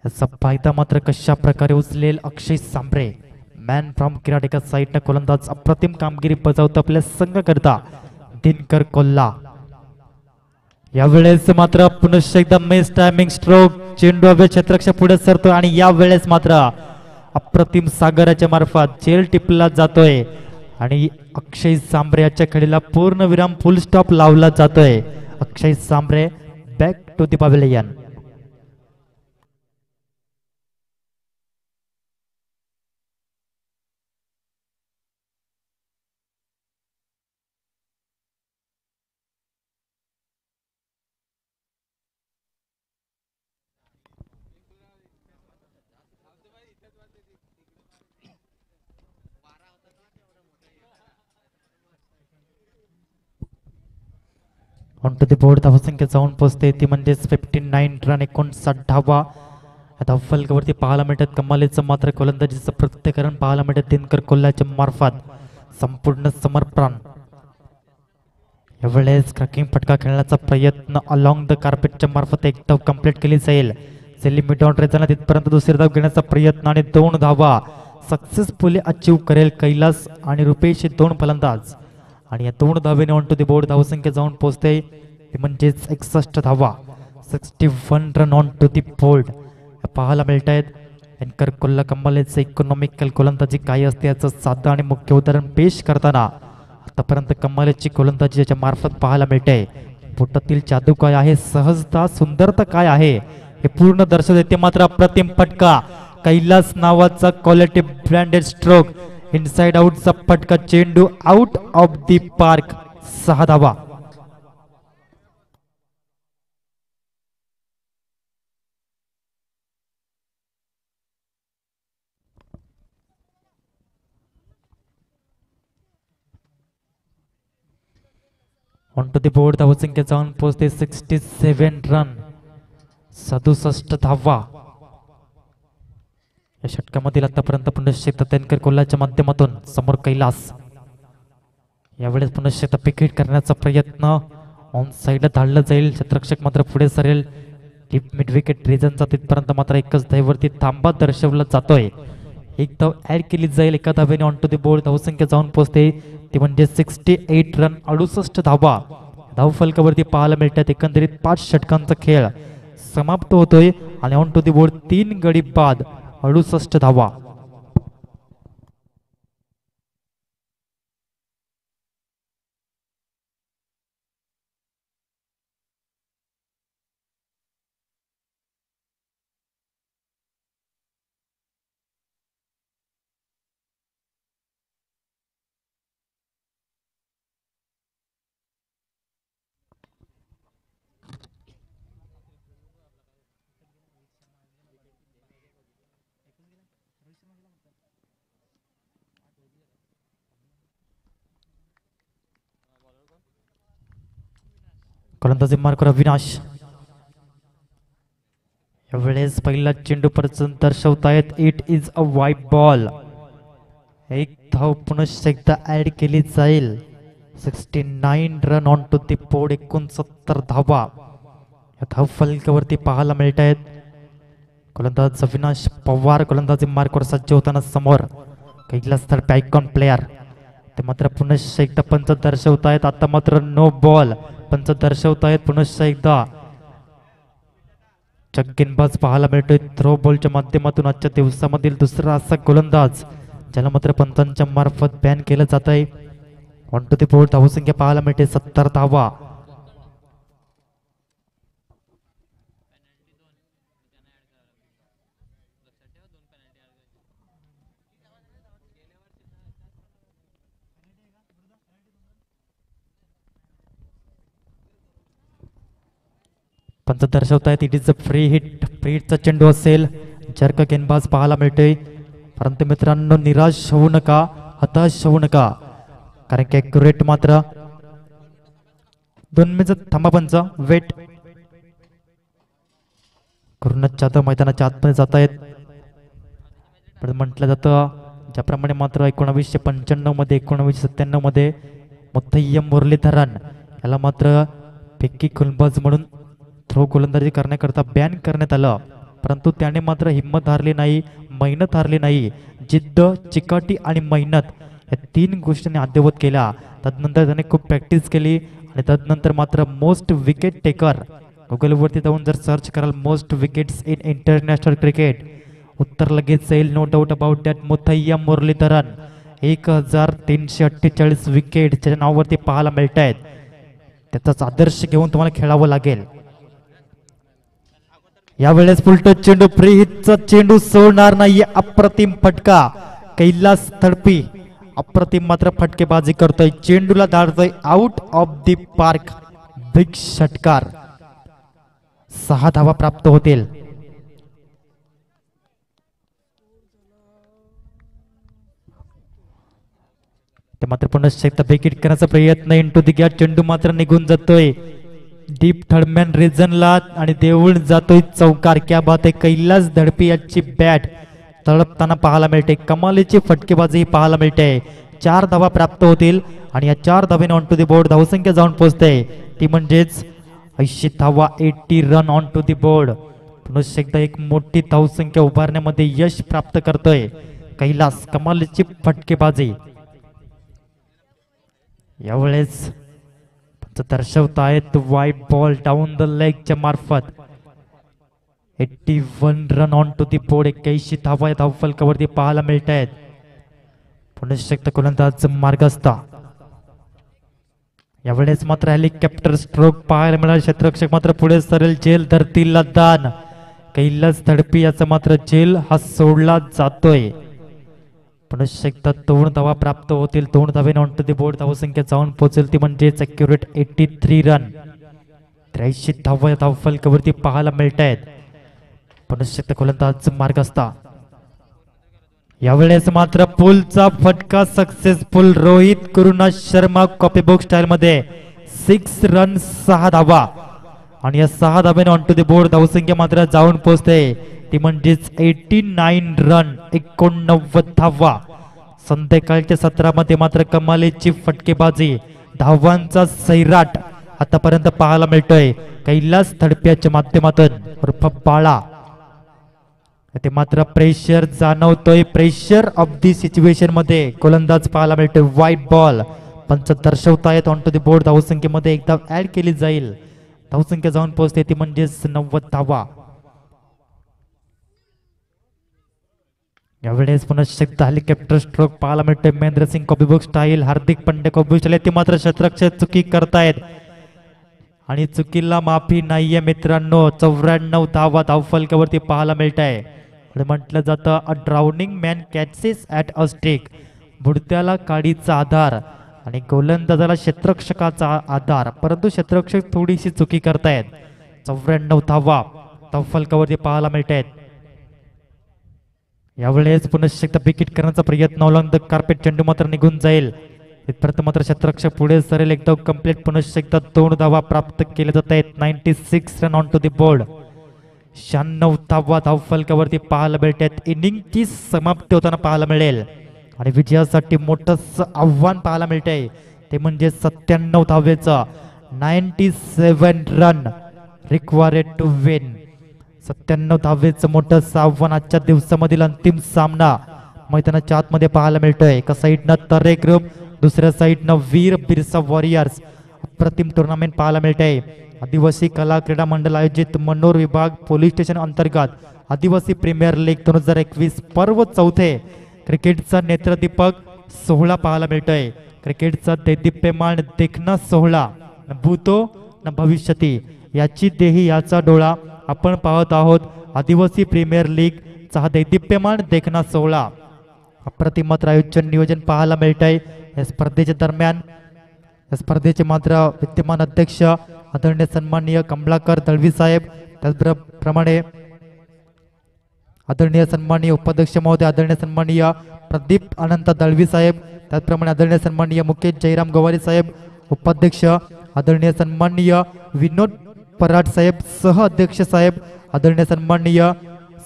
याचा फायदा मात्र कशा प्रकारे उचलेल अक्षय सांबरे. मॅन फ्रॉम किराटेका साईडनं गोलंदाज अप्रतिम कामगिरी बजावतो आपल्या संघाकरता दिनकर कोल्हा. यावेळेस मात्र पुन्हा एकदा मिस टायमिंग स्ट्रोक चेंडू हवे क्षेत्ररक्षक पुढे सरतो आणि यावेळेस मात्र अप्रतिम सागराच्या मार्फत झेल टिपला जातोय आणि अक्षय सांबरे याच्या खेळीला पूर्णविराम फुल स्टॉप लावला जातोय. Akshay Sambare back to the pavilion. On to the board धावसंख्या जाऊन पोहोचते ती म्हणजेच 59 रन 59 धावा धावफलकावरती पाहायला मिळतात. कमालीचं मात्र गोलंदाजीचं प्रत्येकरण पाहायला मिळतात दिनकर कोल्ह्याच्या मार्फत. संपूर्ण समर्पण. यावेळेस क्रॅकिंग फटका खेळण्याचा प्रयत्न अलॉंग द कार्पेटच्या मार्फत एक धाव कंप्लीट केली जाईल. सेली मिडॉन रेझाना तिथपर्यंत दुसरी धाव घेण्याचा प्रयत्न आणि 2 धावा सक्सेसफुली अचीव करेल कैलास आणि रुपेश 2 फलंदाज आणि या 2 धावेने ऑन टू दी बोर्ड धावसंख्या जाऊन पोहोचते ते म्हणजेच 61 धावा. 61 run on to the board पाहायला मिळत आहेत. दिनकर कोल्हा कमालीचं इकॉनॉमिकल गोलंदाजी काय असते याचं साधं आणि मुख्य उदाहरण पेश करताना आतापर्यंत कमालीची गोलंदाजी याच्या मार्फत पाहायला मिळते. पोटातील जादू काय आहे, सहजता सुंदरता काय आहे हे पूर्ण दर्शवते. ते मात्र अप्रतिम फटका कैलास नावाचा क्वालिटी ब्रँडेड स्ट्रोक इनसाइड आउटचा फटका. चेंडू आउट ऑफ दी पार्क. 6 धावा. ऑन टू द बोर्ड धावसंख्या जाऊन पोहोचते 67 रन, 67 धावा. या षटकामधील आतापर्यंत पुनश्च तत्यांकर कोल्हाच्या माध्यमातून समोर कैलास. यावेळेस पुनश्च पिकेट करण्याचा प्रयत्न ऑन साईडला धाडलं जाईल. क्षेत्ररक्षक मात्र पुढे सरेल. डीप मिड विकेट रिजनचा तिथपर्यंत मात्र एकच धावेवरती थांबा दर्शवला जातोय. एक धाव ऍड केली जाईल. एका धावेने ऑन टू द बोर्ड धावसंख्या जाऊन पोहोचते ती म्हणजे 68 रन, 68 धावा धाव फलकावरती पाहायला मिळतात. एकंदरीत 5 षटकांचा खेळ समाप्त होतोय आणि ऑन टू द बोर्ड 3 गडी बाद 68 धावा. गोलंदाजी मार्कर अविनाश. यावेळेस पहिला चेंडू पर्यंत दर्शवतायत इट इज अ वाईट बॉल. एक धाव पुनश्च एकदा ऍड केली जाईल. 69 run on to the board, 69 धावा या धाव फलकावरती पाहायला मिळत आहेत. गोलंदाज अविनाश पवार गोलंदाजी मार्कवर सज्ज होताना समोर कैलास तडपे आयकॉन प्लेयर. ते मात्र पुनश्च एकदा पंच दर्शवतायत. आता मात्र नो बॉल पंच दर्शवतायत. पुनश्च एकदा गेंदबाज पाहायला मिळतोय. थ्रो बॉलच्या माध्यमातून आजच्या दिवसामधील दुसरा असा गोलंदाज ज्याला मात्र पंचांच्या मार्फत बॅन केलं जात आहे. ऑन टू दी बोर्ड धावसंख्या पाहायला मिळते 70 धावा. पंच दर्शवतायत it is a free hit. Free हिटचा चेंडू असेल. जर का गेंदबाज पाहायला मिळतोय. परंतु मित्रांनो निराश होऊ नका, हताश होऊ नका, कारण की ॲक्युरेट मात्र 2 मिनिट थांबा. पंच वेट करूनच जातं मैदानाच्या आतमध्ये जात आहेत. पण म्हटलं जातं ज्याप्रमाणे मात्र 1995 मध्ये 1997 मध्ये मुथय्यम मुरलीधरन याला मात्र फिक्की गोलंदाज म्हणून थ्रो गोलंदाजी करण्याकरता बॅन करण्यात आलं. परंतु त्याने मात्र हिंमत हारली नाही, मेहनत हारली नाही. जिद्द, चिकाटी आणि मेहनत या 3 गोष्टींनी अद्ययावत केल्या. तदनंतर त्याने खूप प्रॅक्टिस केली आणि तदनंतर मात्र मोस्ट विकेट टेकर गुगलवरती जाऊन जर सर्च कराल most wickets in international cricket उत्तर लगेच येईल. No doubt about that Muttiah Muralitharan 1348 wicket त्याच्या नावावरती पाहायला मिळत आहेत. त्याचाच आदर्श घेऊन तुम्हाला खेळावं लागेल. यावेळेस पुलटो चेंडू फ्री हिटचा चेंडू सोडणार नाहीये. अप्रतिम फटका कैलास तडपी अप्रतिम मात्र फटकेबाजी करतोय. चेंडूला धाडतोय out of the park. Big षटकार. 6 धावा प्राप्त होतील. ते मात्र पुन्हा एकदा विकेट करण्याचा प्रयत्न इंटू द गॅट. चेंडू मात्र निघून जातोय डीप थर्डमॅन रिजनला आणि देऊळ जातोय चौकार. क्या बात आहे. कैलास तडपी याची बॅट तळपताना पाहायला मिळते. कमालीची फटकेबाजी पाहायला मिळते. 4 धावा प्राप्त होतील आणि या 4 धावेने ऑन टू द बोर्ड धावसंख्या जाऊन पोहोचते ती म्हणजेच 80 धावा. 80 run on to the board. पुन्हा एकदा एक मोठी धावसंख्या उभारण्यामध्ये यश प्राप्त करतोय कैलास. कमालीची फटकेबाजी. यावेळेस दर्शवतायत वाईट बॉल डाऊन द लेगच्या मार्फत. 81 run on to the board. 81 धावा या धावफलकावरती पाहायला मिळत आहेत. पुन्हा एकदा गोलंदाज मार्गस्थ. यावेळेस मात्र हेलिकॉप्टर स्ट्रोक पाहायला मिळाला. क्षेत्ररक्षक मात्र पुढे सरेल. जेल धरतीला दान. कैलास तडपी याचा मात्र जेल हा सोडला जातोय. पुन्हा एकदा 2 धावा प्राप्त होतील. 2 धावेने ऑन टू दी बोर्ड धावसंख्या जाऊन पोहोचेल ती म्हणजेच ॲक्युरेट 83 रन. 83 धावा या धावफलकावरती पाहायला मिळत आहेत. पुन्हा एकदा गोलंदाज मार्गस्थ. यावेळेस मात्र पुलचा फटका सक्सेसफुल. रोहित करुणा शर्मा कॉपीबुक स्टाईल मध्ये 6 रन 6 धावा आणि या 6 धाब्याने ऑन टू द बोर्ड धावसंख्या मात्र जाऊन पोहोचते ती म्हणजेच 89 रन 89 धावा. संध्याकाळच्या सत्रामध्ये मात्र कमालीची फटकेबाजी धावांचा सैराट आतापर्यंत पाहायला मिळतोय कैलास थडप्याच्या माध्यमातून उर्फ बाळा. ते मात्र प्रेशर जाणवतोय, प्रेशर ऑफ दी सिच्युएशन मध्ये गोलंदाज पाहायला मिळतोय. वाईट बॉल पंच दर्शवतायत ऑन टू दी बोर्ड धावसंख्येमध्ये एकदा ऍड केली जाईल. धावसंख्या जाऊन पोहोचते ती म्हणजेच 90 धावा. यावेळेस पुन्हा एकदा हेलिकॉप्टर स्ट्रोक पाहायला मिळतोय. Mahendra Singh copybook style, Hardik Pandya copybook style ते मात्र शतरक्षक चुकी करतायत आणि चुकीला माफी नाहीये मित्रांनो. 94 धावा धावफलकावरती पाहायला मिळत आहे. म्हटलं जातं a drowning man catches at a stake. बुडत्याला काडीचा आधार आणि गोलंदाजाला क्षेत्ररक्षकाचा आधार, परंतु क्षेत्ररक्षक थोडीशी चुकी करतायत. 94 धावा धावफलकावरती पाहायला मिळत आहेत. यावेळेस पुन्हा एकदा विकेट करण्याचा प्रयत्न ओलांडत कार्पेट चेंडू मात्र निघून जाईल. इथपर्यंत मात्र क्षेत्ररक्षक पुढे सरेल. एकदम कंप्लीट पुन्हा एकदा 2 धावा प्राप्त केल्या जात आहेत. 96 run on to the board. 96 धावा धावफलकावरती पाहायला मिळतात. इनिंगची समाप्ती होताना पाहायला मिळेल आणि विजयासाठी मोठंच आव्हान पाहायला मिळतंय ते म्हणजे 97 धावेचं 97 रन रिक्वायर्ड टू विन. 97 धावेचं मोठं आव्हान आजच्या दिवसामधील अंतिम सामना मैदानाच्या आतमध्ये पाहायला मिळतोय. एका साईडनं तरे ग्रुप, दुसऱ्या साईडनं वीर बिरसा वॉरियर्स. अप्रतिम टुर्नामेंट पाहायला मिळतंय. आदिवासी कला क्रीडा मंडळ आयोजित मनोर विभाग पोलीस स्टेशन अंतर्गत आदिवासी प्रीमियर लीग 2021 पर्व 4 क्रिकेटचा नेत्रदीपक सोहळा पाहायला मिळतोय. क्रिकेटचा दैदिप्यमान देखणा सोहळा न भूतो न भविष्यती याची देही याचा डोळा आपण पाहत आहोत. आदिवासी प्रीमियर लीग चा हा दैदिप्यमान देखणा सोहळा अप्रतिम मात्र आयोजन नियोजन पाहायला मिळत आहे. या स्पर्धेच्या दरम्यान या स्पर्धेचे मात्र विद्यमान अध्यक्ष आदरणीय सन्माननीय कमलाकर दळवी साहेब, त्याचप्रमाणे आदरणीय सन्माननीय उपाध्यक्ष महोदय आदरणीय सन्माननीय प्रदीप अनंत दळवी साहेब, त्याचप्रमाणे आदरणीय सन्माननीय मुकेश जयराम गवारी साहेब उपाध्यक्ष, आदरणीय सन्माननीय विनोद पराड साहेब सह अध्यक्ष साहेब, आदरणीय सन्माननीय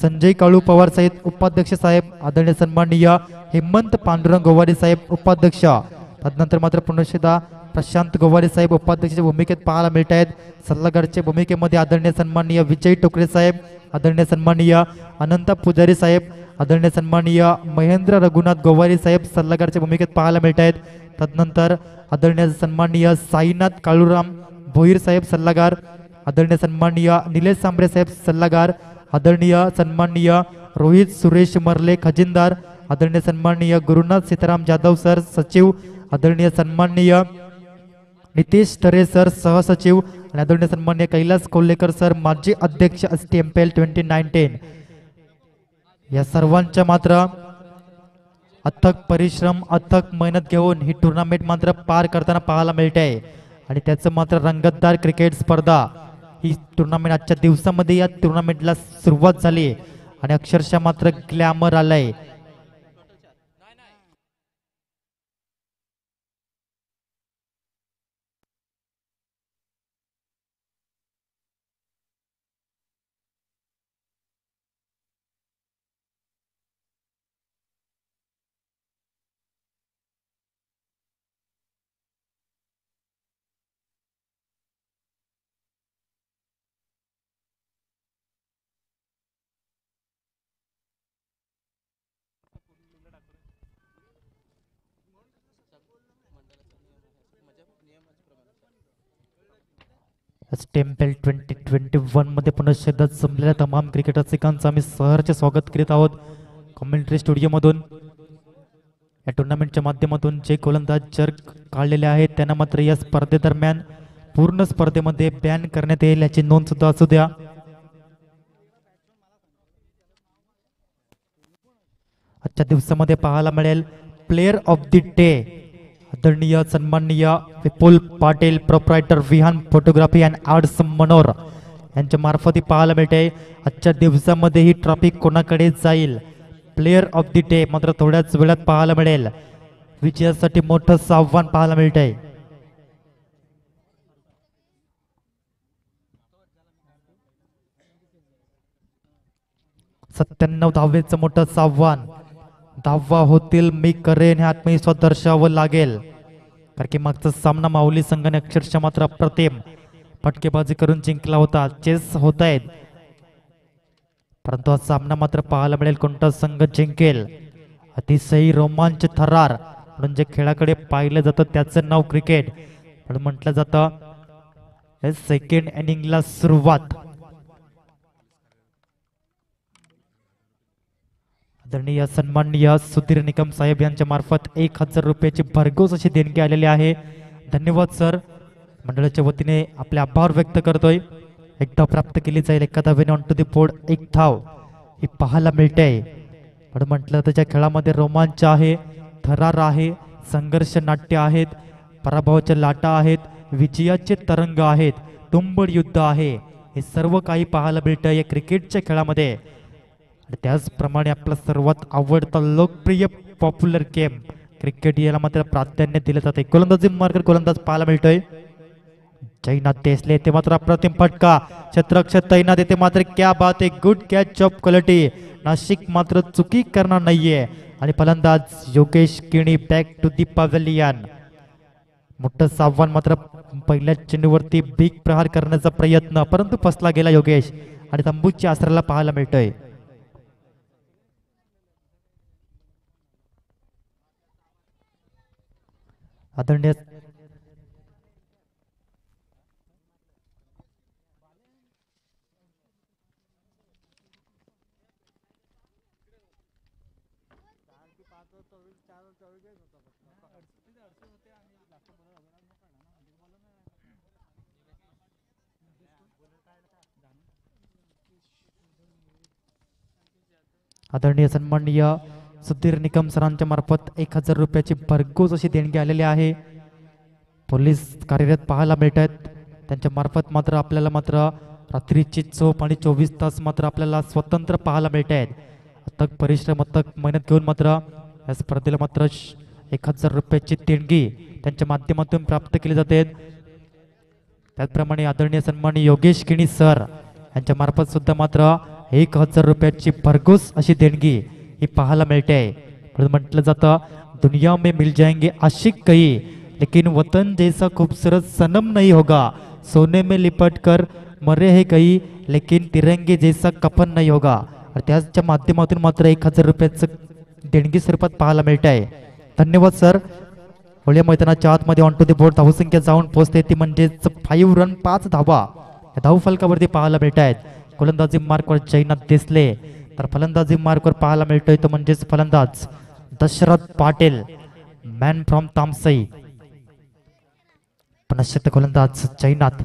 संजय काळू पवार साहेब उपाध्यक्ष साहेब, आदरणीय सन्माननीय हेमंत पांडुरंग गोवारी साहेब उपाध्यक्ष. तदनंतर मात्र पुनश्चदा प्रशांत गोवारी साहेब उपाध्यक्षाच्या भूमिकेत पाहायला मिळत आहेत. सल्लागारच्या भूमिकेमध्ये आदरणीय सन्माननीय विजय टोकरे साहेब, आदरणीय सन्माननीय अनंत पुजारी साहेब, आदरणीय सन्माननीय महेंद्र रघुनाथ गोवारी साहेब सल्लागारच्या भूमिकेत पाहायला मिळत आहेत. तदनंतर आदरणीय सन्माननीय साईनाथ काळूराम भोईर साहेब सल्लागार, आदरणीय सन्माननीय निलेश सांबरे साहेब सल्लागार, आदरणीय सन्माननीय रोहित सुरेश मर्ले खजिनदार, आदरणीय सन्माननीय गुरुनाथ सीताराम जाधव सर सचिव, आदरणीय सन्माननीय नितेश टरे सर सहसचिव आणि आदरणीय सन्माननीय कैलास कोल्हेकर सर माजी अध्यक्ष STMPL 2019. या सर्वांच्या मात्र अथक परिश्रम अथक मेहनत घेऊन ही टुर्नामेंट मात्र पार करताना पाहायला मिळते आहे आणि त्याचं मात्र रंगतदार क्रिकेट स्पर्धा ही टुर्नामेंट आजच्या दिवसामध्ये या टुर्नामेंटला सुरुवात झाली आणि अक्षरशः मात्र ग्लॅमर आलाय. STMPL 2021 मध्ये पुन्हा एकदा जमलेल्या तमाम क्रिकेट रसिकांचं आम्ही सहर्ष स्वागत करीत आहोत कॉमेंट्री स्टुडिओमधून. या टुर्नामेंटच्या माध्यमातून जे गोलंदाज जर काढलेले आहेत त्यांना मात्र या स्पर्धेदरम्यान पूर्ण स्पर्धेमध्ये बॅन करण्यात येईल याची नोंद सुद्धा असू द्या. आजच्या दिवसामध्ये पाहायला मिळेल प्लेयर ऑफ द डे आदरणीय सन्माननीय Vipul Patil proprietor Vihan photography and arts Manor यांच्या मार्फत पाहायला मिळते. आजच्या दिवसामध्ये ही ट्रॉफी कोणाकडे जाईल प्लेयर ऑफ द डे मात्र थोड्याच वेळात पाहायला मिळेल. विजयासाठी मोठं आव्हान पाहायला मिळत आहे. 97 धावेचं मोठं आव्हान. धावा होतील मी करेन हे आत्मविश्वास दर्शवावं लागेल, कारण की मागचा सामना माऊली संघाने अक्षरशः मात्र अप्रतिम फटकेबाजी करून जिंकला होता. चेस होत आहेत, परंतु हा सामना मात्र पाहायला मिळेल कोणता संघ जिंकेल. अतिशय रोमांच थरार म्हणून जे खेळाकडे पाहिलं जातं त्याचं नाव क्रिकेट म्हणून म्हटलं जातं. सेकंड इनिंगला सुरुवात. आदरणीय सन्माननीय सुधीर निकम साहेब यांच्या मार्फत 1000 रुपयाची भरघोस अशी देणगी आलेली आहे. धन्यवाद सर. मंडळाच्या वतीने आपले आभार व्यक्त करतोय. एकदा प्राप्त केली जाईल एका धावेने ऑन टू द बोर्ड. एक धाव ही पाहायला मिळते. पण म्हटलं त्याच्या खेळामध्ये रोमांच आहे, थरार आहे, संघर्ष नाट्य आहेत, पराभवाच्या लाटा आहेत, विजयाचे तरंग आहेत, तुंबड युद्ध आहे. हे सर्व काही पाहायला मिळतं या क्रिकेटच्या खेळामध्ये. त्याचप्रमाणे आपला सर्वात आवडता लोकप्रिय पॉप्युलर गेम क्रिकेट याला मात्र प्राधान्य दिले जाते. गोलंदाजी मार्कर गोलंदाज पाहायला मिळतोय. जयनाथ देसले ते मात्र अप्रतिम फटका. क्षेत्ररक्षक तैनात येते मात्र क्या बात आहे, good catch of quality. Nashik मात्र चुकी करणार नाहीये आणि फलंदाज योगेश किणी बॅक टू दी पॅव्हेलियन. मोठं आव्हान मात्र पहिल्या चेंडूवरती बिग प्रहार करण्याचा प्रयत्न, परंतु फसला गेला योगेश आणि तंबूच्या आसराला पाहायला मिळतोय. आदरणीय आदरणीय सन्माननीय सुधीर निकम सरांच्या मार्फत 1000 रुपयाची भरघोस अशी देणगी आलेली आहे. पोलीस कार्यरत पाहायला मिळत आहेत. त्यांच्या मार्फत मात्र आपल्याला मात्र रात्रीची झोप आणि 24 तास मात्र आपल्याला स्वतंत्र पाहायला मिळत आहेत. अथक परिश्रम अथक मेहनत घेऊन मात्र या स्पर्धेला मात्र 1000 रुपयाची देणगी त्यांच्या माध्यमातून प्राप्त केली जाते. त्याचप्रमाणे आदरणीय सन्माननीय योगेश किणी सर यांच्या मार्फत सुद्धा मात्र 1000 रुपयाची भरघोस अशी देणगी ही पाहायला मिळते. म्हटलं जातं दुनिया में मिल जाएंगे आशिक कई, लेकिन वतन जैसा खूबसूरत सनम नहीं होगा. सोने में लिपट कर मरे है कई, लेकिन तिरंगे जैसा कफन नहीं होगा. आणि त्याच्या माध्यमातून मात्र 1000 रुपयाचं देणगी स्वरूपात पाहायला मिळत आहे. धन्यवाद सर. होळ्या मैदानाच्या आतमध्ये ऑन टू द बोर्ड धावसंख्या जाऊन पोहोचते ती म्हणजेच 5 रन 5 धावा या धाव फलकावरती पाहायला मिळत आहेत. गोलंदाजी मार्कवर जयनाथ देसले तर फलंदाजी मार्कवर पाहायला मिळतोय तो म्हणजेच फलंदाज दशरथ पाटील, मॅन फ्रॉम तामसई. पुनश्च गोलंदाज जयनाथ.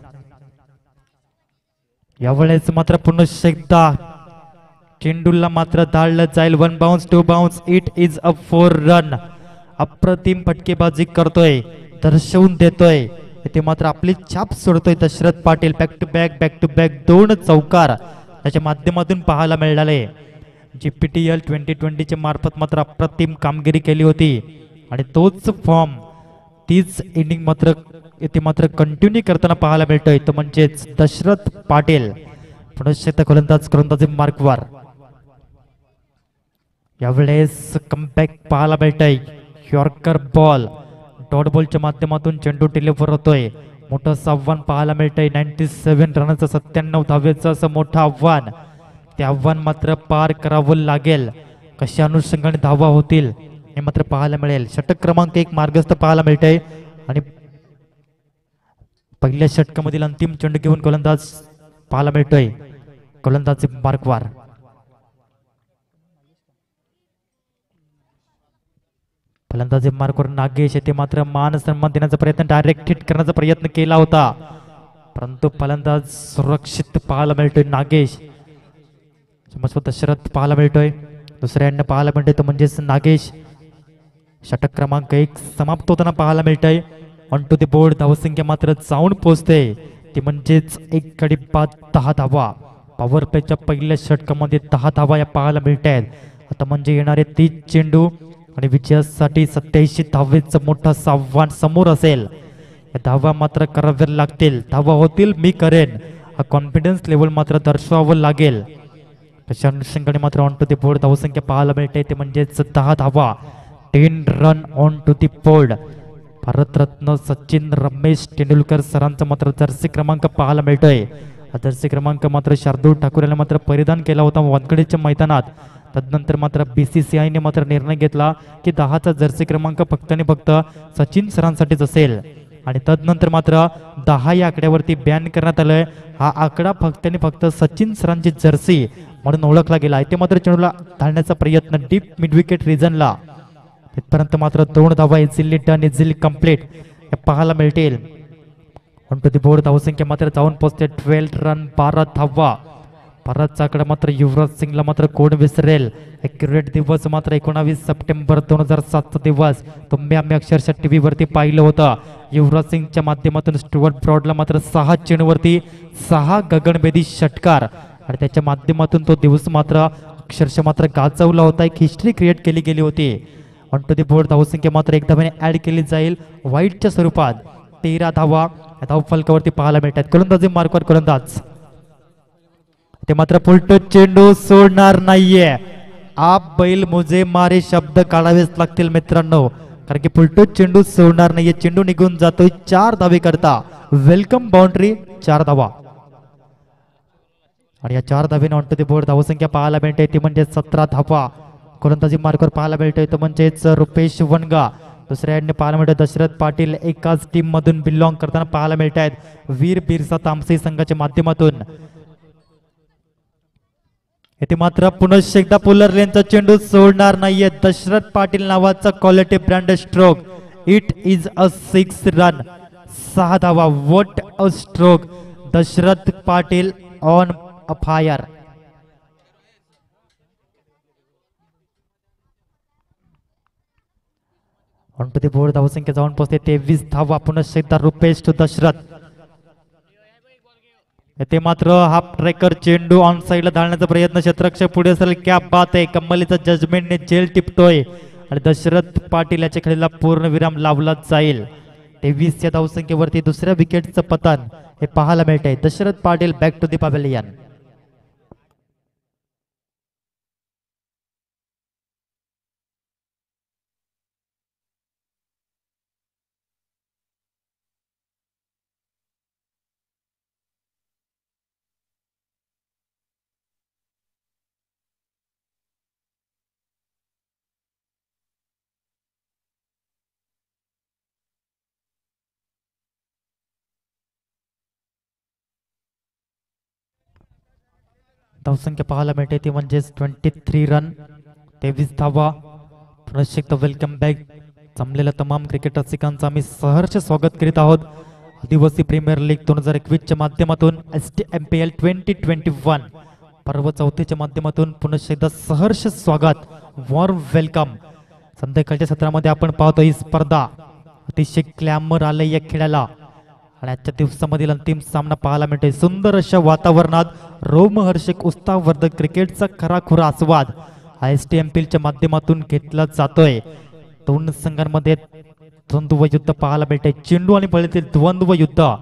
यावेळेस मात्र पुन्हा एकदा चेंडूला मात्र धाडलं जाईल. 1 bounce 2 bounce it is a 4 run. अप्रतिम फटकेबाजी करतोय, दर्शवून देतोय. ते मात्र आपली छाप सोडतोय Dashrath Patil. Back to back 2 चौकार त्याच्या माध्यमातून पाहायला मिळाले. GPTL 2020 मार्फत मात्र अप्रतिम कामगिरी केली होती आणि तोच फॉर्म तीच इनिंग मात्र इथे मात्र कंटिन्यू करताना पाहायला मिळतोय तो म्हणजेच दशरथ पाटील. पुनश्च गोलंदाजी मार्कवर यावेळेस कमबॅक पाहायला मिळतोय. यॉर्कर बॉल डॉट बॉलच्या माध्यमातून चेंडू टिलेवर होतोय. मोठं आव्हान पाहायला मिळतंय. 97 रनाचं 97 धावेचं असं मोठं आव्हान. ते आव्हान मात्र पार करावं लागेल. कशा अनुषंगाने धावा होतील हे मात्र पाहायला मिळेल. षटक क्रमांक 1 मार्गस्थ पाहायला मिळतंय आणि पहिल्या षटकामधील अंतिम चेंडू घेऊन गोलंदाज पाहायला मिळतोय गोलंदाजी मार्कवर. फलंदाजी मार्कवर नागेश येथे मात्र मान सन्मान देण्याचा प्रयत्न, डायरेक्ट हिट करण्याचा प्रयत्न केला होता, परंतु फलंदाज सुरक्षित पाहायला मिळतोय नागेश. दशरथ पाहायला मिळतोय. दुसऱ्यांना पाहायला मिळतोय तो म्हणजेच नागेश. षटक क्रमांक 1 समाप्त होताना पाहायला मिळतंय. ऑन टू द बोर्ड धावसंख्या मात्र जाऊन पोहोचते ती म्हणजेच 1 गडी बाद 10 धावा. पॉवर प्लेच्या पहिल्या षटकामध्ये 10 धावा या पाहायला मिळत आहेत. आता म्हणजे येणारे 30 चेंडू आणि विजयासाठी 87 धावेचं मोठं आव्हान समोर असेल. या धावा मात्र कराव्या लागतील. धावा होतील मी करेन हा कॉन्फिडन्स लेवल मात्र दर्शवावं लागेल. तशा अनुषंगाने मात्र ऑन टू दी बोर्ड धावसंख्या पाहायला मिळते ते म्हणजेच 10 धावा, 10 run on to the board. भारतरत्न सचिन रमेश तेंडुलकर सरांचा मात्र जर्सी क्रमांक पाहायला मिळतोय. जर्सी क्रमांक मात्र शार्दूल ठाकूर यांना मात्र परिधान केला होता वानखेडेच्या मैदानात. तदनंतर मात्र BCCIने मात्र निर्णय घेतला की 10चा जर्सी क्रमांक फक्त आणि फक्त सचिन सरांसाठीच असेल आणि तदनंतर मात्र 10 या आकड्यावरती बॅन करण्यात आलंय. हा आकडा फक्त आणि फक्त सचिन सरांची जर्सी म्हणून ओळखला गेला आहे. ते मात्र चेंडूला धाडण्याचा प्रयत्न डीप मिड विकेट रिजनला तिथपर्यंत मात्र 2 धावा इझिली डन इझिली कंप्लीट पाहायला मिळतील. ऑन टू दी बोर्ड धावसंख्या मात्र जाऊन पोहोचते 12 रन 12 धावा. भारतचा आकडा मात्र युवराज सिंगला मात्र कोण विसरेल. ॲक्युरेट दिवस मात्र 19 सप्टेंबर 2007चा दिवस तुम्ही आम्ही अक्षरशः TV वरती पाहिलं होतं. युवराज सिंगच्या माध्यमातून स्टुअर्ट ब्रॉडला मात्र 6 चेंडूवरती 6 गगनभेदी षटकार आणि त्याच्या माध्यमातून तो दिवस मात्र अक्षरशः मात्र गाजवला होता. एक हिस्ट्री क्रिएट केली गेली होती. ऑन टू दी बोर्ड धावसंख्या मात्र एक धावाने ऍड केली जाईल वाईटच्या स्वरूपात. 13 धावा धावफलकावरती पाहायला मिळतात. गोलंदाजी मार्कवर गोलंदाज ते मात्र फुलटो चेंडू सोडणार नाहीये. आप बैल मुझे मारे शब्द काढावेच लागतील मित्रांनो, कारण की फुलटो चेंडू सोडणार नाहीये. चेंडू निघून जातोय 4 धावे करता. वेलकम बाउंड्री 4 धावा आणि या 4 धावेने ऑन टू दी बोर्ड धावसंख्या पाहायला मिळते ती म्हणजे 17 धावा. गोलंदाजी मार्कवर पाहायला मिळतोय तो म्हणजेच रुपेश वनगा. दुसऱ्या एंडने पाहायला मिळतं दशरथ पाटील एकाच टीम मधून बिलॉंग करताना पाहायला मिळत आहेत. वीर बिरसा तामसी संघाच्या माध्यमातून येथे मात्र पुनश्च एकदा पुलर लेनचा चेंडू सोडणार नाहीये. दशरथ पाटील नावाचा quality brand stroke. It is a 6 run 6 धावा. What a stroke. Dasharath Patil on a fire. On to the board धावसंख्या जाऊन पोहोचते 23 धावा. पुनश्च एकदा रुपेश टू दशरथ. ते मात्र हाफ ट्रॅकर चेंडू ऑन साईडला धाडण्याचा प्रयत्न. क्षेत्ररक्षक पुढे असेल. क्या बात आहे. कम्मलीचा जजमेंटने जेल टिपतोय आणि दशरथ पाटील याच्या खेळीला पूर्णविराम लावला जाईल. 23 या धावसंख्येवरती दुसऱ्या विकेटचं पतन हे पाहायला मिळतंय. Dasharath Patil back to the pavilion. धावसंख्या पाहायला मिळते ती म्हणजेच 23 रन 23 धावा. पुनश्च एकदा वेलकम बॅक. जमलेल्या तमाम क्रिकेट रसिकांचं आम्ही सहर्ष स्वागत करीत आहोत आदिवासी प्रीमियर लीग 2021च्या माध्यमातून. STMPL 2021 पर्व 4च्या माध्यमातून पुनश्च एकदा सहर्ष स्वागत, वॉर्म वेलकम. संध्याकाळच्या सत्रामध्ये आपण पाहतो ही स्पर्धा अतिशय ग्लॅमर आलंय या खेळाला आणि आजच्या दिवसामधील अंतिम सामना पाहायला मिळतोय. सुंदर अशा वातावरणात रोमहर्षक उत्साहवर्धक क्रिकेटचा खराखुरा आस्वाद STMPLच्या माध्यमातून घेतला जातोय. 2 संघांमध्ये द्वंद्व युद्ध पाहायला मिळते. चेंडू आणि बळीतील द्वंद्व युद्ध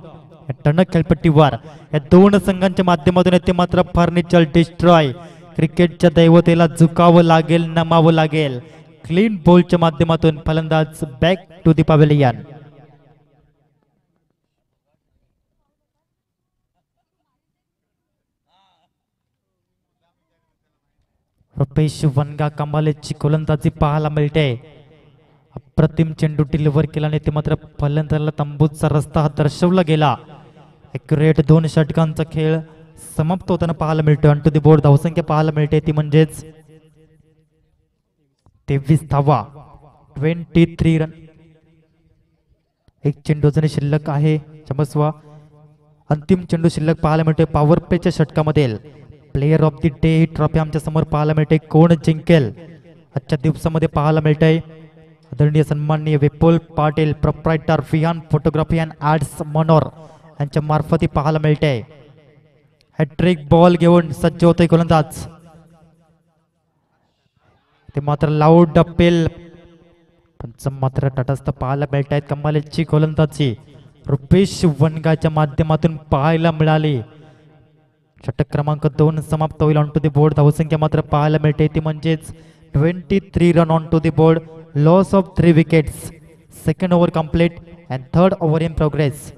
टणक खेळपट्टीवर या 2 संघांच्या माध्यमातून येते मात्र फर्निचर डिस्ट्रॉय. क्रिकेटच्या दैवतेला झुकावं लागेल, नमावं लागेल. क्लीन बॉलच्या माध्यमातून फलंदाज back to the pavilion. Rupesh Vanga कमालीची गोलंदाजी पाहायला मिळते. अप्रतिम चेंडू डिलिव्हर केल्याने ते मात्र फलंदाजाला तंबूचा रस्ता हा दर्शवला गेला. ॲक्युरेट 2 षटकांचा खेळ समाप्त होताना पाहायला मिळतो. ऑन टू दी बोर्ड धावसंख्या पाहायला मिळते ती म्हणजेच 23 धावा 23 रन. एक चेंडू अजून शिल्लक आहे. क्षमस्व अंतिम चेंडू शिल्लक पाहायला मिळतोय. पॉवर प्लेच्या षटकामध्ये प्लेयर ऑफ द डे ही ट्रॉफी आमच्या समोर पाहायला मिळते. कोण जिंकेल आजच्या दिवसामध्ये पाहायला मिळतंय. आदरणीय सन्माननीय Vipul Patil proprietor Vihan photography and arts Manor यांच्या मार्फत पाहायला मिळते. हॅट्रिक बॉल घेऊन सज्ज होतोय गोलंदाज. ते मात्र लाऊड अपेल पण मात्र तटस्थ पाहायला मिळत आहेत. कमालीची गोलंदाजी रुपेश वनगाच्या माध्यमातून पाहायला मिळाली. षटक क्रमांक 2 समाप्त होईल. ऑन टू दी बोर्ड धावसंख्या मात्र पाहायला मिळते ती म्हणजेच 23 run on to the board. Loss of 3 wickets. Second over complete and third over in progress.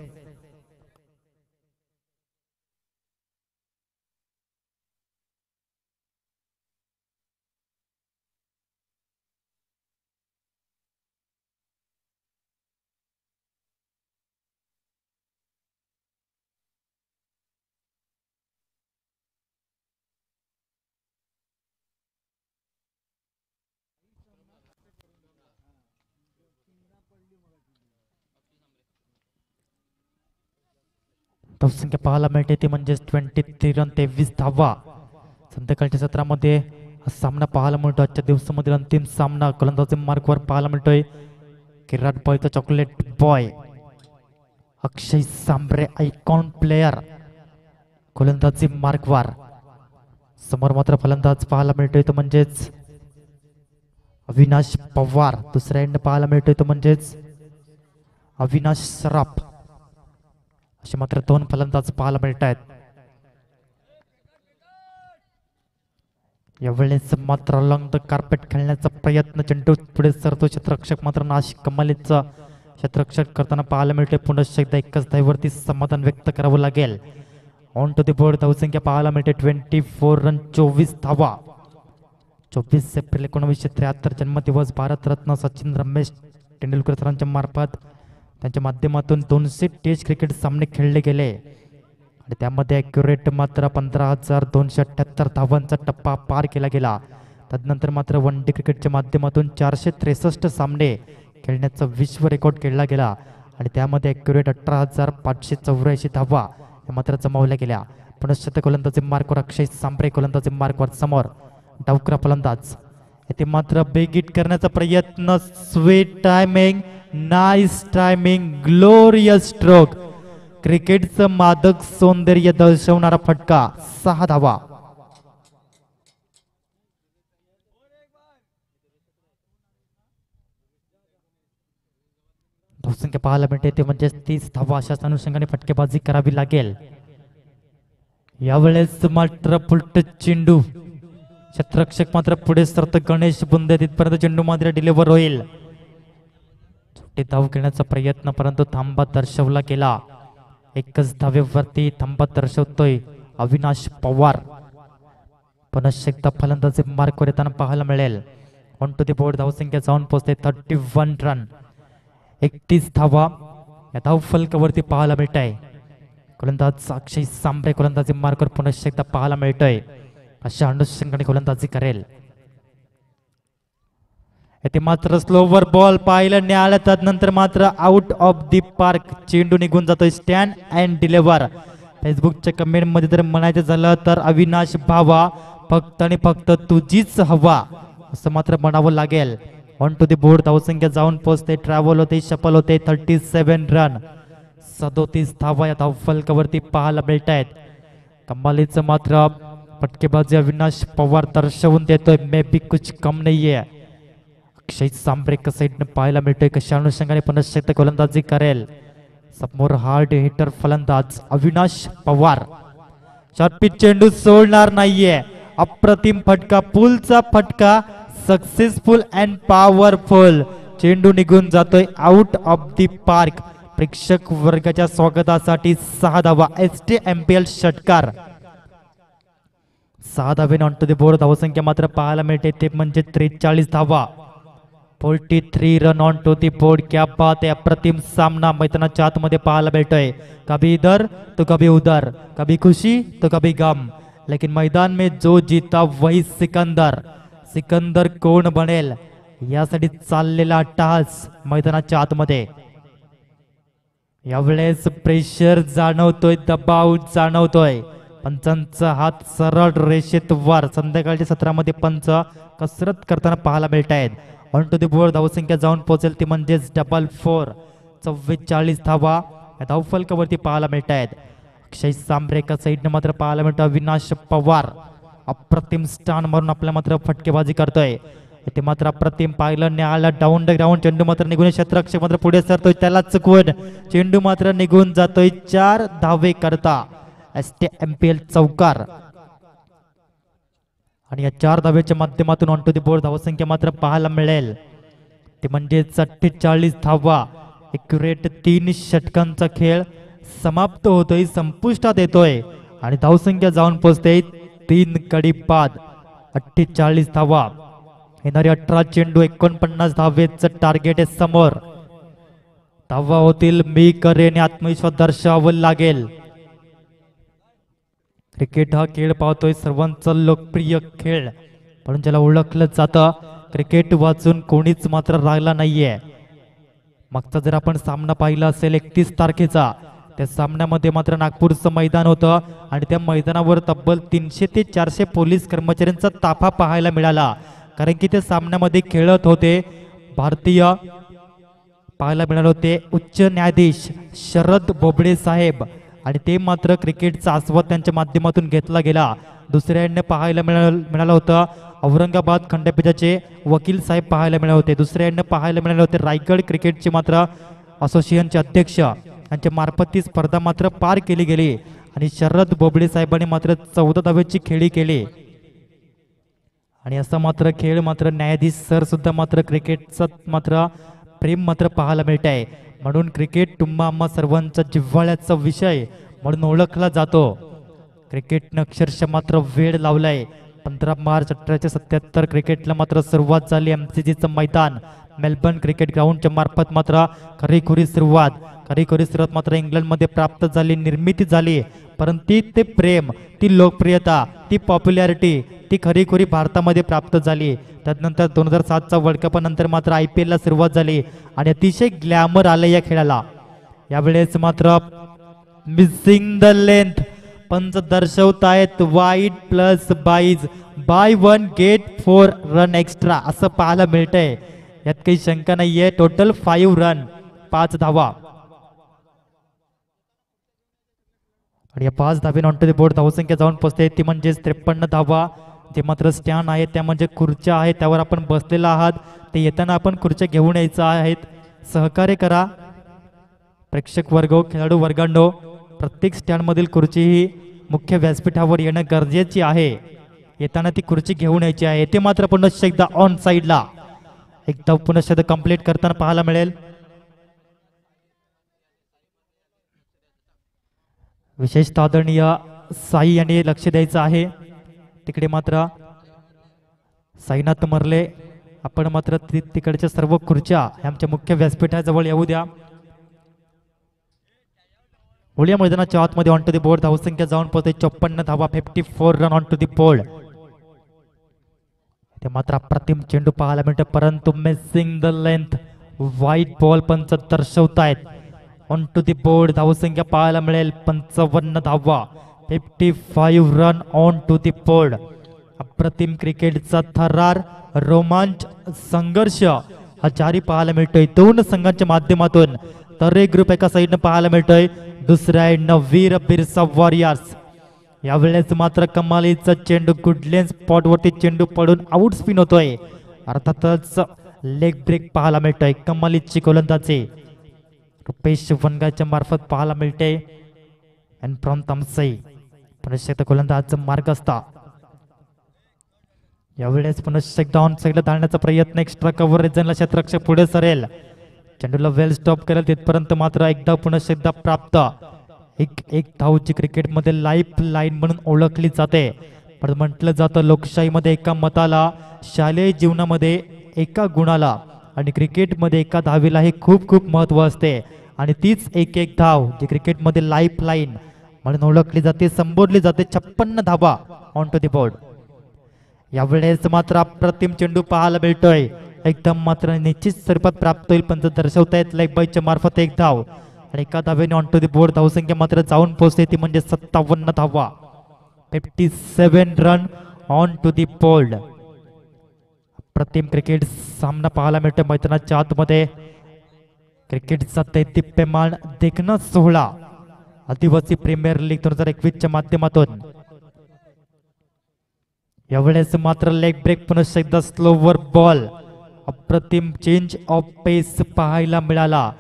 धावसंख्या पाहायला मिळते ती म्हणजेच 23 रन 23 धावा. संध्याकाळच्या सत्रामध्ये हा सामना पाहायला मिळतो. आजच्या दिवसामधील अंतिम सामना गोलंदाजी मार्कवर पाहायला मिळतोय. किराट बॉयचा चॉकलेट बॉय अक्षय सांबरे आयकॉन प्लेयर गोलंदाजी मार्कवर. समोर मात्र फलंदाज पाहायला मिळतोय तो म्हणजेच अविनाश पवार. दुसऱ्या एंड पाहायला मिळतोय तो म्हणजेच अविनाश सराफ. असे मात्र 2 फलंदाज पाहायला मिळत आहेत. यावेळेस मात्र लॉंग द कार्पेट खेळण्याचा प्रयत्न चेंडू पुढे सरतो. क्षेत्ररक्षक मात्र नाशिक कमालीचा क्षेत्ररक्षक करताना पाहायला मिळते. पुनश्च एकदा एकच धावेवरती समाधान व्यक्त करावं लागेल. ऑन टू दी बोर्ड धावसंख्या पाहायला मिळते 24 रन 24 धावा. 24 एप्रिल 1973 जन्मदिवस भारतरत्न सचिन रमेश तेंडुलकर सरांच्या मार्फत त्यांच्या माध्यमातून 200 टेस्ट क्रिकेट सामने खेळले गेले आणि त्यामध्ये ॲक्युरेट मात्र 15,278 धावांचा टप्पा पार केला गेला. तदनंतर मात्र वन डे क्रिकेटच्या माध्यमातून 463 सामने खेळण्याचा विश्व रेकॉर्ड केला गेला आणि त्यामध्ये ॲक्युरेट 18,584 धावा या मात्र जमावल्या गेल्या. पुनश्च गोलंदाजी मार्कवर अक्षय सांबरे गोलंदाजी मार्कवर. समोर डावकरा फलंदाज येथे मात्र बिग हिट करण्याचा प्रयत्न. Sweet timing, nice timing, glorious stroke. क्रिकेटचं मादक सौंदर्य दर्शवणारा फटका. 6 धावा. धावसंख्या पाहायला मिळते ते म्हणजे 30 धावा. अशाच अनुषंगाने फटकेबाजी करावी लागेल. यावेळेस मात्र पुलट चेंडू. क्षेत्ररक्षक मात्र पुढे सरतो. गणेश बुंदे तिथपर्यंत चेंडू मात्र डिलिव्हर होईल. छोटे धाव घेण्याचा प्रयत्न परंतु थांबा दर्शवला गेला. एकच धावेवरती थांबा दर्शवतोय अविनाश पवार. पुनश्च एकदा फलंदाजी मार्कवर येताना पाहायला मिळेल. ऑन टू दी बोर्ड धावसंख्या जाऊन पोहोचते 31 रन 31 धावा या धाव फलकावरती पाहायला मिळत आहे. गोलंदाज अक्षय सांबरे गोलंदाजी मार्कवर पुनश्च एकदा पाहायला मिळतोय. अशा अनुषंगाने गोलंदाजी करेल. येथे मात्र स्लोवर बॉल पाहिलं न्यायालय. त्यानंतर मात्र आउट ऑफ दी पार्क. चेंडू निघून जातोय. Stand and deliver. फेसबुकच्या कमेंट मध्ये जर म्हणायचं झालं तर अविनाश भावा फक्त आणि फक्त तुझीच हवा असं मात्र म्हणावं लागेल. ऑन टू दी बोर्ड धावसंख्या जाऊन पोहोचते. ट्रॅव्हल होते, शफल होते. 37 रन 37 धावा या धावफलकावरती पाहायला मिळत आहेत. कमालीचं मात्र फटकेबाजी अविनाश पवार दर्शवून देतोय. मे बी कुछ कम नाहीये. अक्षय सांबरे साईडने पाहायला मिळतोय. कशा अनुषंगाने पुनश्च गोलंदाजी करेल. समोर हार्ड हिटर फलंदाज अविनाश पवार. शॉर्टपिच चेंडू सोडणार नाहीये. अप्रतिम फटका, पुलचा फटका. Successful and powerful. चेंडू निघून जातोय आउट ऑफ दी पार्क. प्रेक्षक वर्गाच्या स्वागतासाठी 6 धावा. STMPL षटकार. 6 धावेने ऑन टू दी बोर्ड धावसंख्या मात्र पाहायला मिळते ते म्हणजे 43 धावा. 43 run on to the board. क्या बात है. अप्रतिम सामना मैदानाच्या आतमध्ये पाहायला मिळतोय. कभी इधर तो कभी उधर, कभी खुशी तो कभी गम, लेकिन मैदान में जो जीता वही सिकंदर. सिकंदर कोण बनेल यासाठी चाललेला टास मैदानाच्या आतमध्ये. यावेळेस प्रेशर जाणवतोय, दबाव जाणवतोय. पंचांचा हात सरळ रेषेत वर. संध्याकाळच्या सत्रामध्ये पंच कसरत करताना पाहायला मिळत आहेत. ऑन टू दी बोर्ड धावसंख्या जाऊन पोहोचेल ती म्हणजेच 44 44 धावा या धावफलकावरती पाहायला मिळत आहेत. अक्षय सांबरे एका साईडने मात्र पाहायला मिळतो. अविनाश पवार अप्रतिम स्टॅन मारून आपल्या मात्र फटकेबाजी करतोय. ते मात्र अप्रतिम पाहिलं न्यायाला. Down the ground. चेंडू मात्र निघून क्षेत्ररक्षक मात्र पुढे सरतोय. त्याला चुकवून चेंडू मात्र निघून जातोय. 4 धावे करता STMPL चौकार. आणि या 4 धावेच्या माध्यमातून ऑन टू दी बोर्ड धावसंख्या मात्र पाहायला मिळेल ते म्हणजे 48 धावा. एक्युरेट 3 षटकांचा खेळ समाप्त होतोय, संपुष्टात येतोय आणि धावसंख्या जाऊन पोहोचते 3 गडी बाद. 48 धावा. येणारे 18 चेंडू 49 धावेचं टार्गेट आहे समोर. धावा होतील, मी करेन आत्मविश्वास दर्शवावा लागेल. क्रिकेट हा खेळ पाहतोय सर्वांचा लोकप्रिय खेळ म्हणून ज्याला ओळखलं जातं. क्रिकेट वाचून कोणीच मात्र राहिला नाहीये. मागचा जर आपण सामना पाहिला असेल 31 तारखेचा, त्या सामन्यामध्ये मात्र नागपूरचं मैदान होतं आणि त्या मैदानावर तब्बल 300 ते 400 पोलीस कर्मचाऱ्यांचा ताफा पाहायला मिळाला. कारण की त्या सामन्यामध्ये खेळत होते भारतीय पाहायला मिळाले होते उच्च न्यायाधीश शरद बोबडे साहेब आणि ते मात्र क्रिकेटचा आस्वाद त्यांच्या माध्यमातून घेतला गेला. दुसऱ्यांना पाहायला मिळालं होतं औरंगाबाद खंडपीठाचे वकील साहेब पाहायला मिळाले होते. दुसऱ्यांना पाहायला मिळाले होते रायगड क्रिकेटचे मात्र असोसिएशनचे अध्यक्ष यांच्या मार्फत ती स्पर्धा मात्र पार केली गेली आणि शरद बोबडे साहेबांनी मात्र 14 धावेची खेळी केली. आणि असा मात्र खेळ मात्र न्यायाधीश सर सुद्धा मात्र क्रिकेटचा मात्र प्रेम मात्र पाहायला मिळत आहे. म्हणून क्रिकेट तुम्हा आम्हा सर्वांचा जिव्हाळ्याचा विषय म्हणून ओळखला जातो. क्रिकेटनं अक्षरशः मात्र वेळ लावलाय. 15 मार्च 1877 क्रिकेटला मात्र सुरुवात झाली. MCGचं मैदान मेलबर्न क्रिकेट ग्राउंडच्या मार्फत मात्र खरीखुरी सुरुवात मात्र इंग्लंडमध्ये प्राप्त झाली, निर्मिती झाली. परंतु ते प्रेम, ती लोकप्रियता, ती पॉप्युलॅरिटी ती खरीखुरी भारतामध्ये प्राप्त झाली. त्यानंतर 2007चा वर्ल्ड कप नंतर मात्र IPL ला सुरुवात झाली आणि अतिशय ग्लॅमर आले या खेळाला. यावेळेस मात्र मिसिंग द लेंथ पंच दर्शवतायत wide plus byes bye 1 get 4 run extra असं पाहायला मिळतंय. यात काही शंका नाहीये. टोटल 5 रन 5 धावा आणि या 5 धावेने ऑन टू द बोर्ड धावसंख्या जाऊन पोहोचते ती म्हणजे 53 धावा. जे मात्र स्टँड आहे त्या म्हणजे खुर्च्या आहेत त्यावर आपण बसलेला आहात, ते येताना आपण खुर्च्या घेऊन यायचं आहेत. सहकार्य करा प्रेक्षक वर्ग, खेळाडू वर्गांनो. प्रत्येक स्टँडमधील खुर्ची ही मुख्य व्यासपीठावर येणं गरजेची आहे. येताना ती खुर्ची घेऊन यायची आहे. ते मात्र पुन्हा एकदा ऑन साईडला एकदा पुन्हा कंप्लीट करताना पाहायला मिळेल. विशेषतः आदरणीय साई यांनी लक्ष द्यायचं आहे. तिकडे मात्र साईनाथ मरले आपण मात्र तिकडच्या सर्व खुर्च्या आमच्या मुख्य व्यासपीठाजवळ येऊ द्या. होळी मैदानाच्या आतमध्ये ऑन टू दी बोर्ड धावसंख्या जाऊन पोहोचते 54 धावा 54 run on to the board. ते मात्र अप्रतिम चेंडू पाहायला मिळते परंतु missing the length wide ball पंच दर्शवतायत. ऑन टू दी बोर्ड धावसंख्या पाहायला मिळेल 55 धावा 55 run on to the board. अप्रतिम क्रिकेटचा थरार, रोमांच, संघर्ष हा जारी पाहायला मिळतोय दोन संघांच्या माध्यमातून. तर एक ग्रुप एका साईडनं पाहायला मिळतोय, दुसऱ्या साईडनं वीर बिरसा वॉरियर्स. यावेळेस मात्र कमालीचा चेंडू गुडलेन स्पॉट वरती चेंडू पडून आउट स्पिन होतोय. अर्थातच लेग ब्रेक पाहायला मिळतोय. कमालीची गोलंदाजी रुपेश वनगाच्या मार्फत पाहायला मिळते. अँड फ्रॉम तमसई पुनश्च गोलंदाज मार्ग असता. यावेळेस पुनश्च एकदा ऑन साईडला धाडण्याचा प्रयत्न, एक्स्ट्रा कव्हरेजला क्षेत्ररक्षक पुढे सरेल, चेंडूला वेल स्टॉप करेल तिथपर्यंत मात्र एकदा पुनश्च एकदा प्राप्त. एक धावची क्रिकेटमध्ये लाईफ लाईन म्हणून ओळखली जाते. पण म्हटलं जातं लोकशाहीमध्ये एका मताला, शालेय जीवनामध्ये एका गुणाला आणि क्रिकेटमध्ये एका धावेला हे खूप खूप महत्त्व असते. आणि तीच एक धाव जी क्रिकेटमध्ये लाईफ लाईन म्हणून ओळखली जाते, संबोधली जाते. 56 धावा ऑन टू दी बोर्ड. यावेळेस मात्र अप्रतिम चेंडू पाहायला मिळतोय, एकदम मात्र निश्चित स्वरूपात प्राप्त होईल पण दर्शवतायत लेग बायच्या मार्फत एक धाव आणि एका धावेने ऑन टू दी बोर्ड धावसंख्या मात्र जाऊन पोहोचते ती म्हणजे 57 धावा 57 run on to the board. अप्रतिम क्रिकेट सामना पाहायला मिळतोय मैदानाच्या आतमध्ये. क्रिकेटचा दैदिप्यमान देखणा सोहळा आदिवासी प्रीमियर लीग 2021 माध्यमातून. यावेळेस मात्र लेग ब्रेक पुन्हा एकदा स्लोवर बॉल, अप्रतिम चेंज ऑफ पेस पाहायला मिळाला.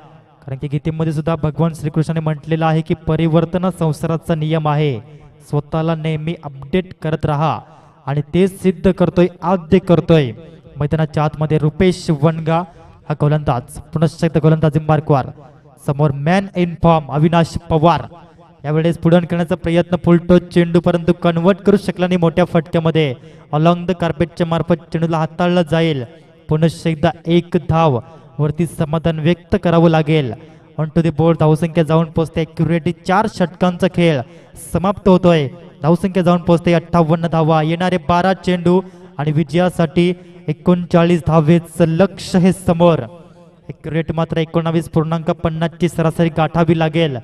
कारण की गीतेमध्ये सुद्धा भगवान श्रीकृष्णाने म्हटलेलं आहे की परिवर्तन संसाराचा नियम आहे. स्वतःला नेहमी अपडेट करत राहा आणि ते सिद्ध करतोय, आद्य करतोय. मैदानाच्या आतमध्ये रुपेश वनगा हा गोलंदाज, पुनश्च गोलंदाजी मार्कवर. समोर man in form Avinash Pawar. यावेळेस पुढे करण्याचा प्रयत्न फुलटो चेंडू, परंतु कन्वर्ट करू शकला नाही मोठ्या फटक्यामध्ये. अलॉंग द कार्पेटच्या मार्फत चेंडूला हाताळलं जाईल. पुनश्च एकदा एक धाव वरती समाधान व्यक्त करावं लागेल. ऑन टू द बोर्ड धावसंख्या जाऊन पोहोचते ॲक्युरेटली 4 षटकांचा खेळ समाप्त होतोय. धावसंख्या जाऊन पोहोचते 58 धावा. येणारे 12 चेंडू आणि विजयासाठी 39 धावेचं लक्ष हे समोर. ॲक्युरेट मात्र 19.50 ची सरासरी गाठावी लागेल.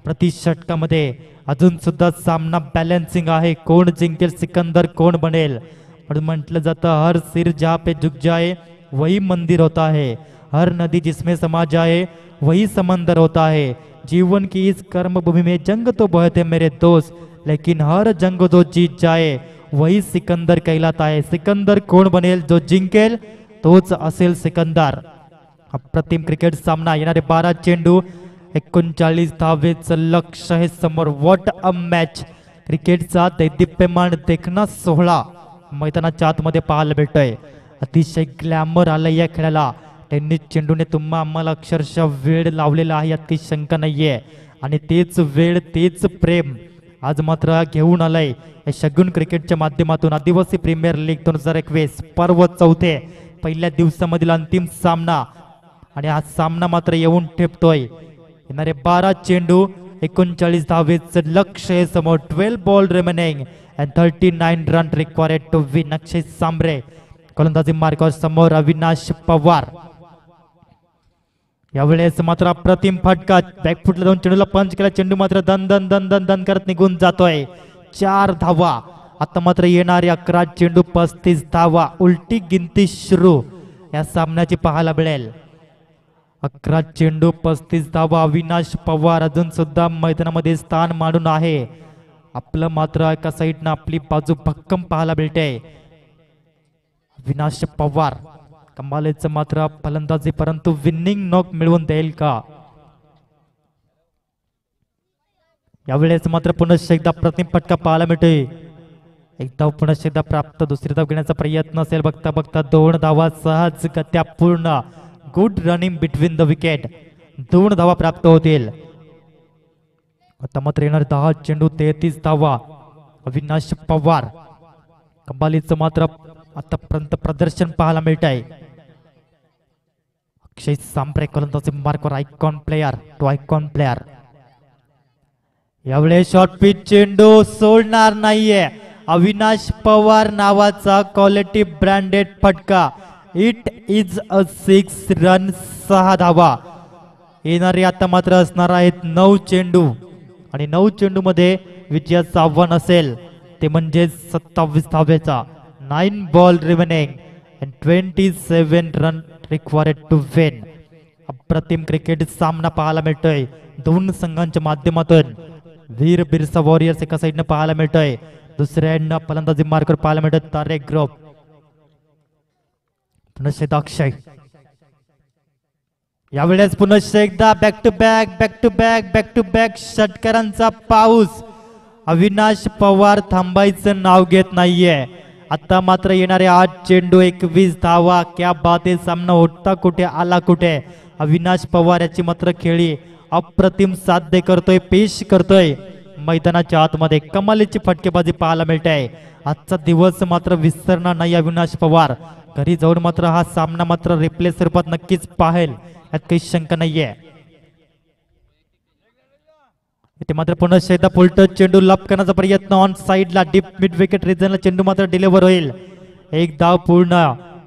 प्रति षटकामध्ये अजून सुद्धा सामना बॅलन्सिंग आहे. कोण जिंकेल, सिकंदर कोण बनेल. म्हणून म्हटलं जातं हर सिर जहाँ पे झुक जाए वही मंदिर होता है, हर नदी जिसमें समा जाए वही समंदर होता है. जीवन की इस कर्मभूमि में जंग तो बहुत है मेरे दोस्त, लेकिन हर जंग जो जीत जाए वही सिकंदर कहलाता है. सिकंदर कोण बनेल, जो जिंकेल तोच असेल सिकंदर. अप्रतिम क्रिकेट सामना. येणारे 12 चेंडू 39 धावेचं लक्ष हे समोर. What a match. क्रिकेटचा दैदिप्यमान देखणा सोहळा मैदानाच्या आतमध्ये पाहायला भेटतोय. अतिशय ग्लॅमर आलं या खेळाला. टेनिस चेंडूने तुम्हा आम्हाला अक्षरशः वेळ लावलेला आहे, यात काही शंका नाहीये. आणि तेच वेळ, तेच प्रेम आज मात्र घेऊन आलंय या शगुन क्रिकेटच्या माध्यमातून. आदिवासी प्रीमियर लीग 2021 पर्व 4 पहिल्या दिवसामधील अंतिम सामना. आणि हा सामना मात्र येऊन ठेपतोय. येणारे 12 चेंडू 39 धावेचं लक्ष हे समोर. 12 ball remaining and 39 run required to win. Akshay Sambare गोलंदाजी मार्गावर समोर. अविनाश पवार. यावेळेस मात्र अप्रतिम फटका. बॅकफुटला जाऊन चेंडूला पंच केला. चेंडू मात्र दन दन दन दन दन करत निघून जातोय. 4 धावा. आता मात्र येणारे 11 चेंडू 35 धावा. उलटी गिनती सुरू या सामन्याची पाहायला मिळेल. 11 चेंडू 35 धावा. अविनाश पवार अजून सुद्धा मैदानामध्ये स्थान मांडून आहे. आपलं मात्र एका साईडनं आपली बाजू भक्कम पाहायला मिळते. अविनाश पवार कमालीचं मात्र फलंदाजी, परंतु विनिंग नॉक मिळवून देईल का. यावेळेस मात्र पुनश्च एकदा प्रतिम फटका पाहायला मिळतोय. एक धाव पुनश्च एकदा प्राप्त. दुसरी धाव घेण्याचा प्रयत्न असेल. बघता बघता 2 धावा सहज गत्या पूर्ण. Good running between the wicket. 2 धावा प्राप्त होतील. आता मात्र येणार 10 चेंडू 33 धावा. अविनाश पवार कमालीचं मात्र आतापर्यंत प्रदर्शन पाहायला मिळत आहे. अक्षय सांबरे गोलंदाजी मार्कवर. Icon player to icon player. यावेळेस शॉर्ट पिच चेंडू सोडणार नाहीये. अविनाश पवार नावाचा क्वालिटी ब्रँडेड फटका. इट इज अ 6 रन 6 धावा. येणारे आता मात्र असणार आहेत 9 चेंडू आणि 9 चेंडू मध्ये विजयाचं आव्हान असेल ते म्हणजे 27 धावेचा. 9 ball remaining and 27 run required to win. अप्रतिम क्रिकेट सामना पाहायला मिळतोय 2 संघांच्या माध्यमातून. वीर बिरसा वॉरियर्स एका साईडनं पाहायला मिळतोय, दुसऱ्यांना फलंदाजी मार्कर पाहायला मिळत तारे ग्रुप. पुनश्च अक्षय. यावेळेस पुनश्च एकदा बॅक टू बॅक षटकारांचा पाऊस. अविनाश पवार थांबायचं नाव घेत नाहीये. आता मात्र येणारे 8 चेंडू 21 धावा. क्या बात आहे. सामना होता कुठे आला कुठे. अविनाश पवार याची मात्र खेळी अप्रतिम साध्य करतोय, पेश करतोय. मैदानाच्या आतमध्ये कमालीची फटकेबाजी पाहायला मिळते. आजचा दिवस मात्र विसरणार नाही अविनाश पवार. घरी जाऊन मात्र हा सामना मात्र रिप्ले स्वरूपात नक्कीच पाहेल, यात काही शंका नाहीये. इथे मात्र पुनश्च एकदा फुलटच चेंडू लप करण्याचा प्रयत्न. ऑन साइडला डीप मिड विकेट रिजनला चेंडू मात्र डिलिव्हर होईल. 1 धाव पूर्ण.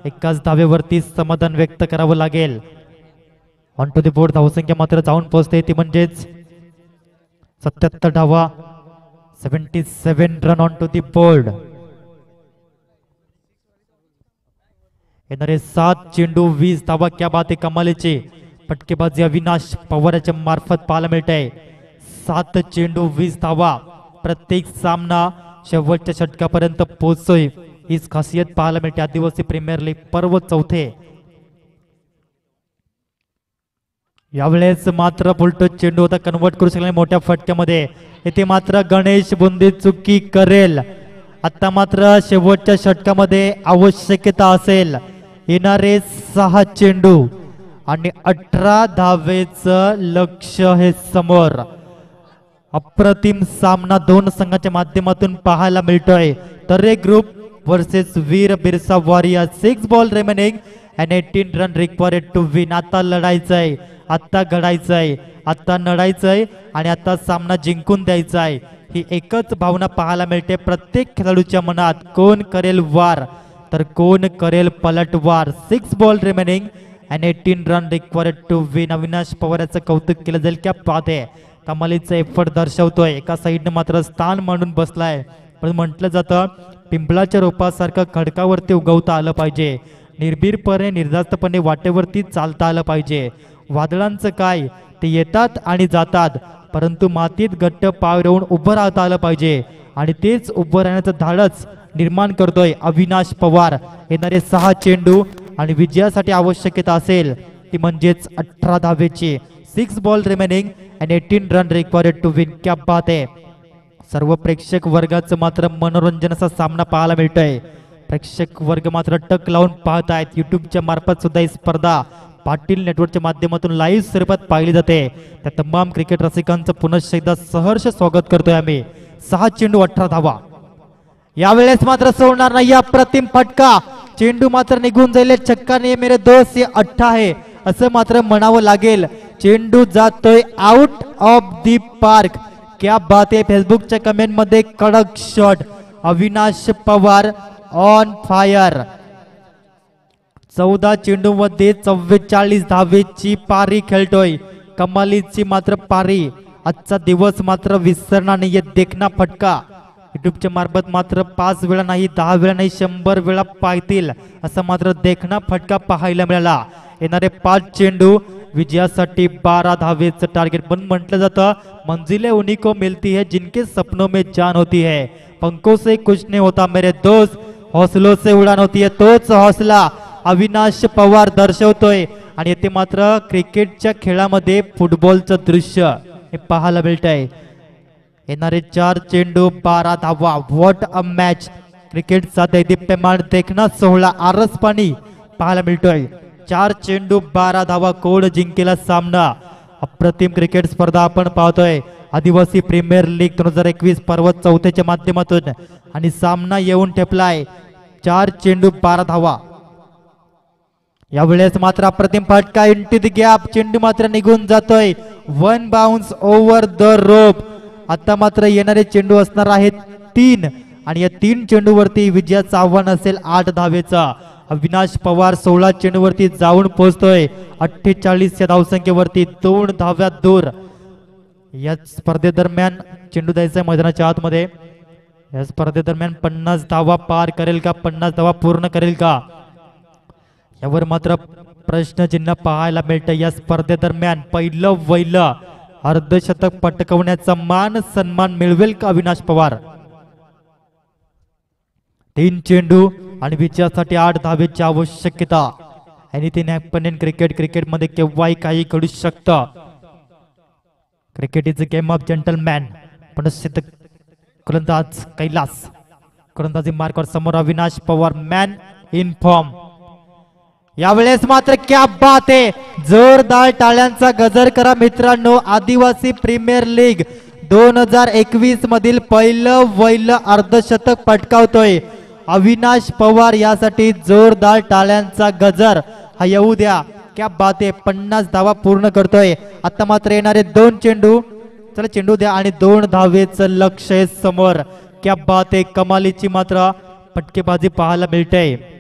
एकाच धावेवरती समाधान व्यक्त करावं लागेल. ऑन टू द बोर्ड धावसंख्या मात्र जाऊन पोहोचते ती म्हणजेच 77 धावा. 77 run on to the board. येणारे 7 चेंडू 20 धावा. क्या बात आहे. कमालीची फटकेबाजी अविनाश पवारच्या मार्फत पाहायला मिळते. 7 चेंडू 20 धावा. प्रत्येक सामना शेवटच्या षटकापर्यंत पोहोचतोय, हीच खासियत पाहायला मिळते आदिवासी प्रीमियर लीग पर्व 4. यावेळेस मात्र पुलटो चेंडू होता कन्वर्ट करू शकले मोठ्या फटक्यामध्ये. येथे मात्र गणेश बुंदी चुकी करेल. आता मात्र शेवटच्या षटकामध्ये आवश्यकता असेल. येणारे 6 चेंडू आणि 18 धावेचं लक्ष्य हे समोर. अप्रतिम सामना दोन संघाच्या माध्यमातून पाहायला मिळतोय. तरे group versus Veer Birsa warrior. 6 ball remaining and 18 run required to win. आता लढायचंय, आता घडायचंय, आता लढायचंय आणि आता सामना जिंकून द्यायचा आहे. ही एकच भावना पाहायला मिळते प्रत्येक खेळाडूच्या मनात. कोण करेल वार तर कोण करेल पलटवार. 6 ball remaining and 18 run required to win. Avinash Pawar याचं कौतुक केलं जाईल. क्या बात आहे, कमालीचा एफर्ट दर्शवतोय. एका साईडनं मात्र स्थान मांडून बसलाय. पण म्हटलं जातं पिंपळाच्या रोपासारखं खडकावरती उगवता आलं पाहिजे. निर्भीरपणे निर्धास्तपणे वाटेवरती चालता आलं पाहिजे. वादळांचं काय, ते येतात आणि जातात, परंतु मातीत घट्ट पाय रोवून उभं राहता आलं पाहिजे. आणि तेच उभं राहण्याचं धाडस निर्माण करतोय अविनाश पवार. येणारे 6 चेंडू आणि विजयासाठी आवश्यकता असेल ती म्हणजेच 18 धावेची. 6 ball remaining and 18 run required to win. क्या बात आहे. सर्व प्रेक्षक वर्गाचं मात्र मनोरंजनाचा सामना पाहायला मिळतोय. प्रेक्षक वर्ग मात्र टक लावून पाहत आहेत. युट्यूबच्या मार्फत सुद्धा ही स्पर्धा पाटील नेटवर्कच्या माध्यमातून लाईव्ह स्वरूपात पाहिली जाते. त्या तमाम क्रिकेट रसिकांचं पुनश्च एकदा सहर्ष स्वागत करतोय आम्ही. 6 चेंडू 18 धावा. यावेळेस मात्र सोडणार नाही. अप्रतिम फटका. चेंडू मात्र निघून जाईल. छक्का नाही मेरे दोस्त, ये 18 आहे असं मात्र म्हणावं लागेल. चेंडू जातोय आउट ऑफ दी पार्क. क्या बात आहे. फेसबुकच्या कमेंट मध्ये कडक shot. Avinash Pawar on fire. 14 चेंडू मध्ये 44 धावेची पारी खेळतोय. कमालीची मात्र पारी. आजचा दिवस मात्र विसरणार नाहीये. देखना फटका. युट्यूबच्या मार्फत मात्र 5 वेळा नाही, 10 वेळा नाही, 100 वेळा पाहतील असा मात्र देखना फटका पाहायला मिळाला. येणारे 5 चेंडू विजयासाठी 12 धावेचं टार्गेट. पण म्हटलं जातं मंजिलें उन्हीं को मिलती है जिनके सपनों में जान होती है. पंखों से कुछ नहीं होता मेरे दोस्त, हौसलों से उडान होती है. तोच हौसला अविनाश पवार दर्शवतोय. आणि येथे मात्र क्रिकेटच्या खेळामध्ये फुटबॉलचं दृश्य हे पाहायला मिळतंय. येणारे 4 चेंडू 12 धावा. What a match. क्रिकेटचा दैदिप्यमान देखना सोहळा आरस पाणी पाहायला मिळतोय. 4 चेंडू 12 धावा. कोण जिंकेला सामना. अप्रतिम क्रिकेट स्पर्धा आपण पाहतोय. आदिवासी प्रीमियर लीग 2021 पर्वत 4थ्याच्या माध्यमातून आणि सामना येऊन ठेपलाय. 4 चेंडू 12 धावा. यावेळेस मात्र अप्रतिम फटका इंटू द गॅप. चेंडू मात्र निघून जातोय. 1 बाउन्स ओव्हर द रोप. आता मात्र येणारे चेंडू असणार आहेत 3 आणि या 3 चेंडूवरती विजयाचं आव्हान असेल 8 धावेचा. अविनाश पवार 16 चेंडूवरती जाऊन पोहोचतोय 48 या धावसंख्येवरती. 2 धाव्यात दूर. या स्पर्धेदरम्यान चेंडू द्यायचा मैदानाच्या आतमध्ये. या स्पर्धेदरम्यान 50 धावा पार करेल का, 50 धावा पूर्ण करेल का, यावर मात्र प्रश्नचिन्ह पाहायला मिळतं. या स्पर्धेदरम्यान पहिलं वैलं अर्धशतक पटकवण्याचा मान सन्मान मिळवेल का अविनाश पवार. 3 चेंडू आणि विजयासाठी 8 धावेची आवश्यकता. Anything happen in cricket. क्रिकेटमध्ये केव्हाही काही घडू शकतं. Cricket is a game of gentleman. पण गोलंदाज कैलास. गोलंदाजी मार्कवर समोर Avinash Pawar man in form. यावेळेस मात्र क्या बात आहे. जोरदार टाळ्यांचा गजर करा मित्रांनो. आदिवासी प्रीमियर लीग 2021 मधील पहिलं वैलं अर्धशतक पटकावतोय अविनाश पवार. यासाठी जोरदार टाळ्यांचा गजर हा येऊ द्या. क्या बात आहे. 50 धावा पूर्ण करतोय. आता मात्र येणारे 2 चेंडू. चला चेंडू द्या आणि 2 धावेचं लक्ष आहे समोर. क्या बात आहे. कमालीची मात्र फटकेबाजी पाहायला मिळते.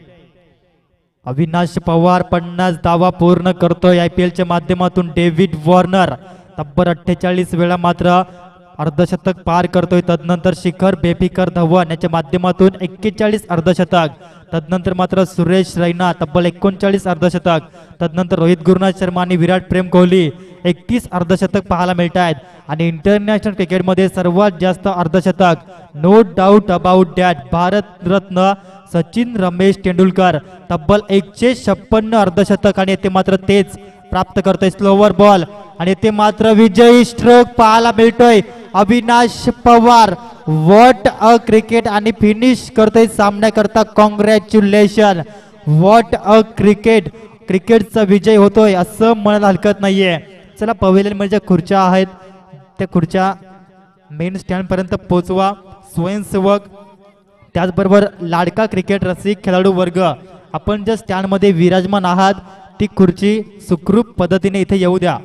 अविनाश पवार 50 धावा पूर्ण करतोय IPLच्या माध्यमातून. डेव्हिड वॉर्नर तब्बल 48 वेळा मात्र अर्धशतक पार करतोय. तदनंतर शिखर बेफिकर धवन याच्या माध्यमातून 41 अर्धशतक. तदनंतर मात्र सुरेश रैना तब्बल 39 अर्धशतक. तदनंतर रोहित गुरुनाथ शर्मा आणि विराट प्रेम कोहली 31 अर्धशतक पाहायला मिळत आहेत. आणि इंटरनॅशनल क्रिकेटमध्ये सर्वात जास्त अर्धशतक no doubt about that Bharat Ratna Sachin Ramesh Tendulkar तब्बल 156 अर्धशतक. आणि येथे मात्र तेच प्राप्त करतोय स्लोवर बॉल आणि ते मात्र विजयी स्ट्रोक पाहायला मिळतोय Avinash Pawar. What a cricket आणि फिनिश करतोय सामन्याकरता. कॉंग्रॅच्युलेशन. What a cricket. क्रिकेटचा विजय होतोय असं म्हणायला हरकत नाहीये. चला पवेलियन मध्ये ज्या खुर्च्या आहेत त्या खुर्च्या मेन स्टँड पर्यंत पोहोचवा. स्वयंसेवक त्याचबरोबर लाडका क्रिकेट रसिक खेळाडू वर्ग आपण ज्या स्टँड मध्ये विराजमान आहात ती खुर्ची सुखरूप पद्धतीने इथे येऊ द्या.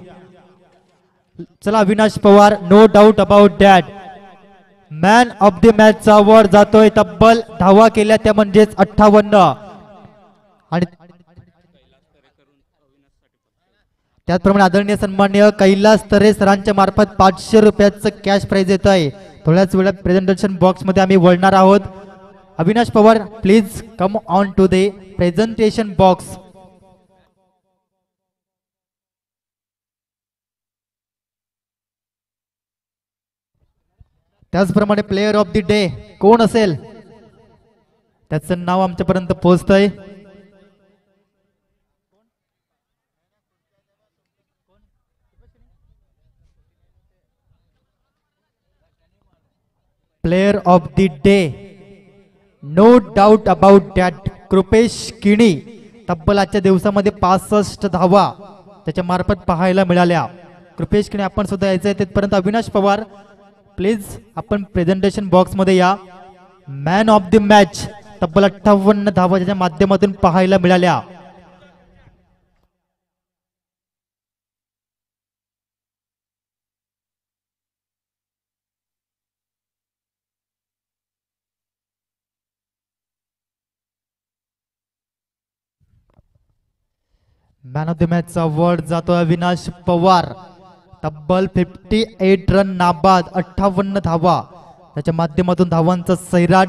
चला Avinash Pawar no doubt about that man of the मॅचचा अवॉर्ड जातोय. तब्बल धावा केल्या त्या म्हणजेच 58 आणि त्याचप्रमाणे आदरणीय सन्माननीय कैलास तरे सरांच्या मार्फत 500 रुपयाचं कॅश प्राइज येत आहे. थोड्याच वेळात प्रेझेंटेशन बॉक्स मध्ये आम्ही वळणार आहोत. Avinash Pawar please come on to the presentation box. त्याचप्रमाणे प्लेयर ऑफ द डे कोण असेल त्याचं नाव आमच्यापर्यंत पोहोचतंय. Player of the day no doubt about that Kripesh Kini. तब्बल आजच्या दिवसामध्ये 65 धावा त्याच्या मार्फत पाहायला मिळाल्या. कृपेश किणी आपण सुद्धा यायचं आहे तिथपर्यंत. अविनाश पवार प्लीज आपण प्रेझेंटेशन बॉक्स मध्ये या. मॅन ऑफ द मॅच तब्बल 58 धावा त्याच्या माध्यमातून पाहायला मिळाल्या. मॅन ऑफ द मॅचचा अवॉर्ड जातो अविनाश पवार. तब्बल 58 रन नाबाद 58 धावा त्याच्या माध्यमातून धावांचा सैराट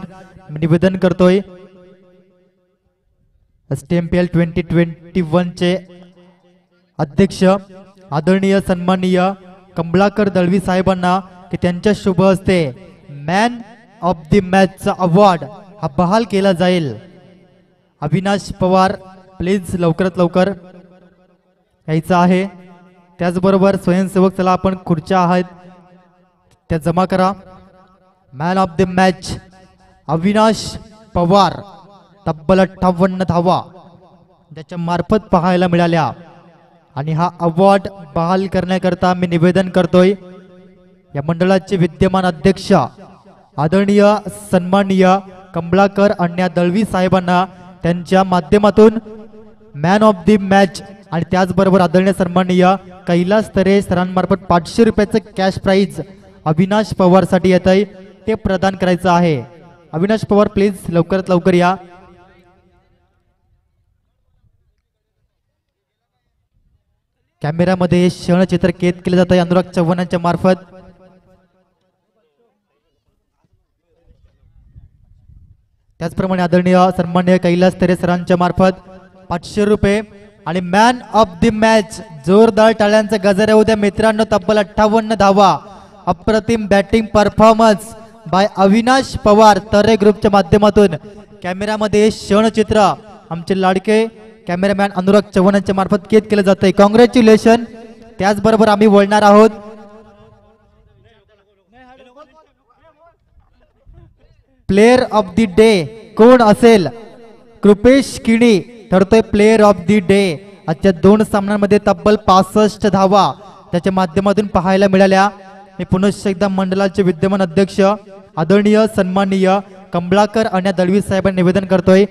निवेदन करतोय. STMPL 2021 चे अध्यक्ष आदरणीय सन्माननीय कमलाकर दळवी साहेबांना की त्यांच्या शुभ हस्ते मॅन ऑफ द मॅचचा अवॉर्ड हा बहाल केला जाईल. अविनाश पवार प्लीज लवकरात लवकर यायचं आहे. त्याचबरोबर स्वयंसेवक चला आपण खुर्च्या आहेत त्या जमा करा. Man of the match Avinash Pawar तब्बल 58 धावा ज्याच्या मार्फत पाहायला मिळाल्या आणि हा अवॉर्ड बहाल करण्याकरता मी निवेदन करतोय या मंडळाचे विद्यमान अध्यक्ष आदरणीय सन्माननीय कमलाकर अण्णा दळवी साहेबांना त्यांच्या माध्यमातून मॅन ऑफ द मॅच आणि त्याचबरोबर आदरणीय सन्माननीय कैलास तरे सरांमार्फत 500 रुपयाचं कॅश प्राइज अविनाश पवार साठी येत आहे ते प्रदान करायचं आहे. अविनाश पवार प्लीज लवकरात लवकर या. कॅमेऱ्यामध्ये क्षणचित्र कैद केले जात आहे अनुराग चव्हाण यांच्या मार्फत. त्याचप्रमाणे आदरणीय सन्माननीय कैलास तरे सरांच्या मार्फत 500 रुपये आणि मॅन ऑफ द मॅच जोरदार टाळ्यांचा गजर येऊ द्या मित्रांनो. तब्बल 58 धावा अप्रतिम batting performance by Avinash Pawar Tare ग्रुपच्या माध्यमातून कॅमेऱ्यामध्ये क्षणचित्र आमचे लाडके कॅमेरामॅन अनुराग चव्हाण यांच्या मार्फत कैद केलं जात आहे. कॉंग्रॅच्युलेशन. त्याचबरोबर आम्ही वळणार आहोत प्लेयर ऑफ द डे कोण असेल. कृपेश किणी ठरतोय प्लेयर ऑफ द डे. आजच्या 2 सामन्यांमध्ये तब्बल 65 धावा त्याच्या माध्यमातून पाहायला मिळाल्या. मी पुनश्च एकदा मंडळाचे विद्यमान अध्यक्ष आदरणीय सन्माननीय कमलाकर अण्णा दळवी साहेबांना निवेदन करतोय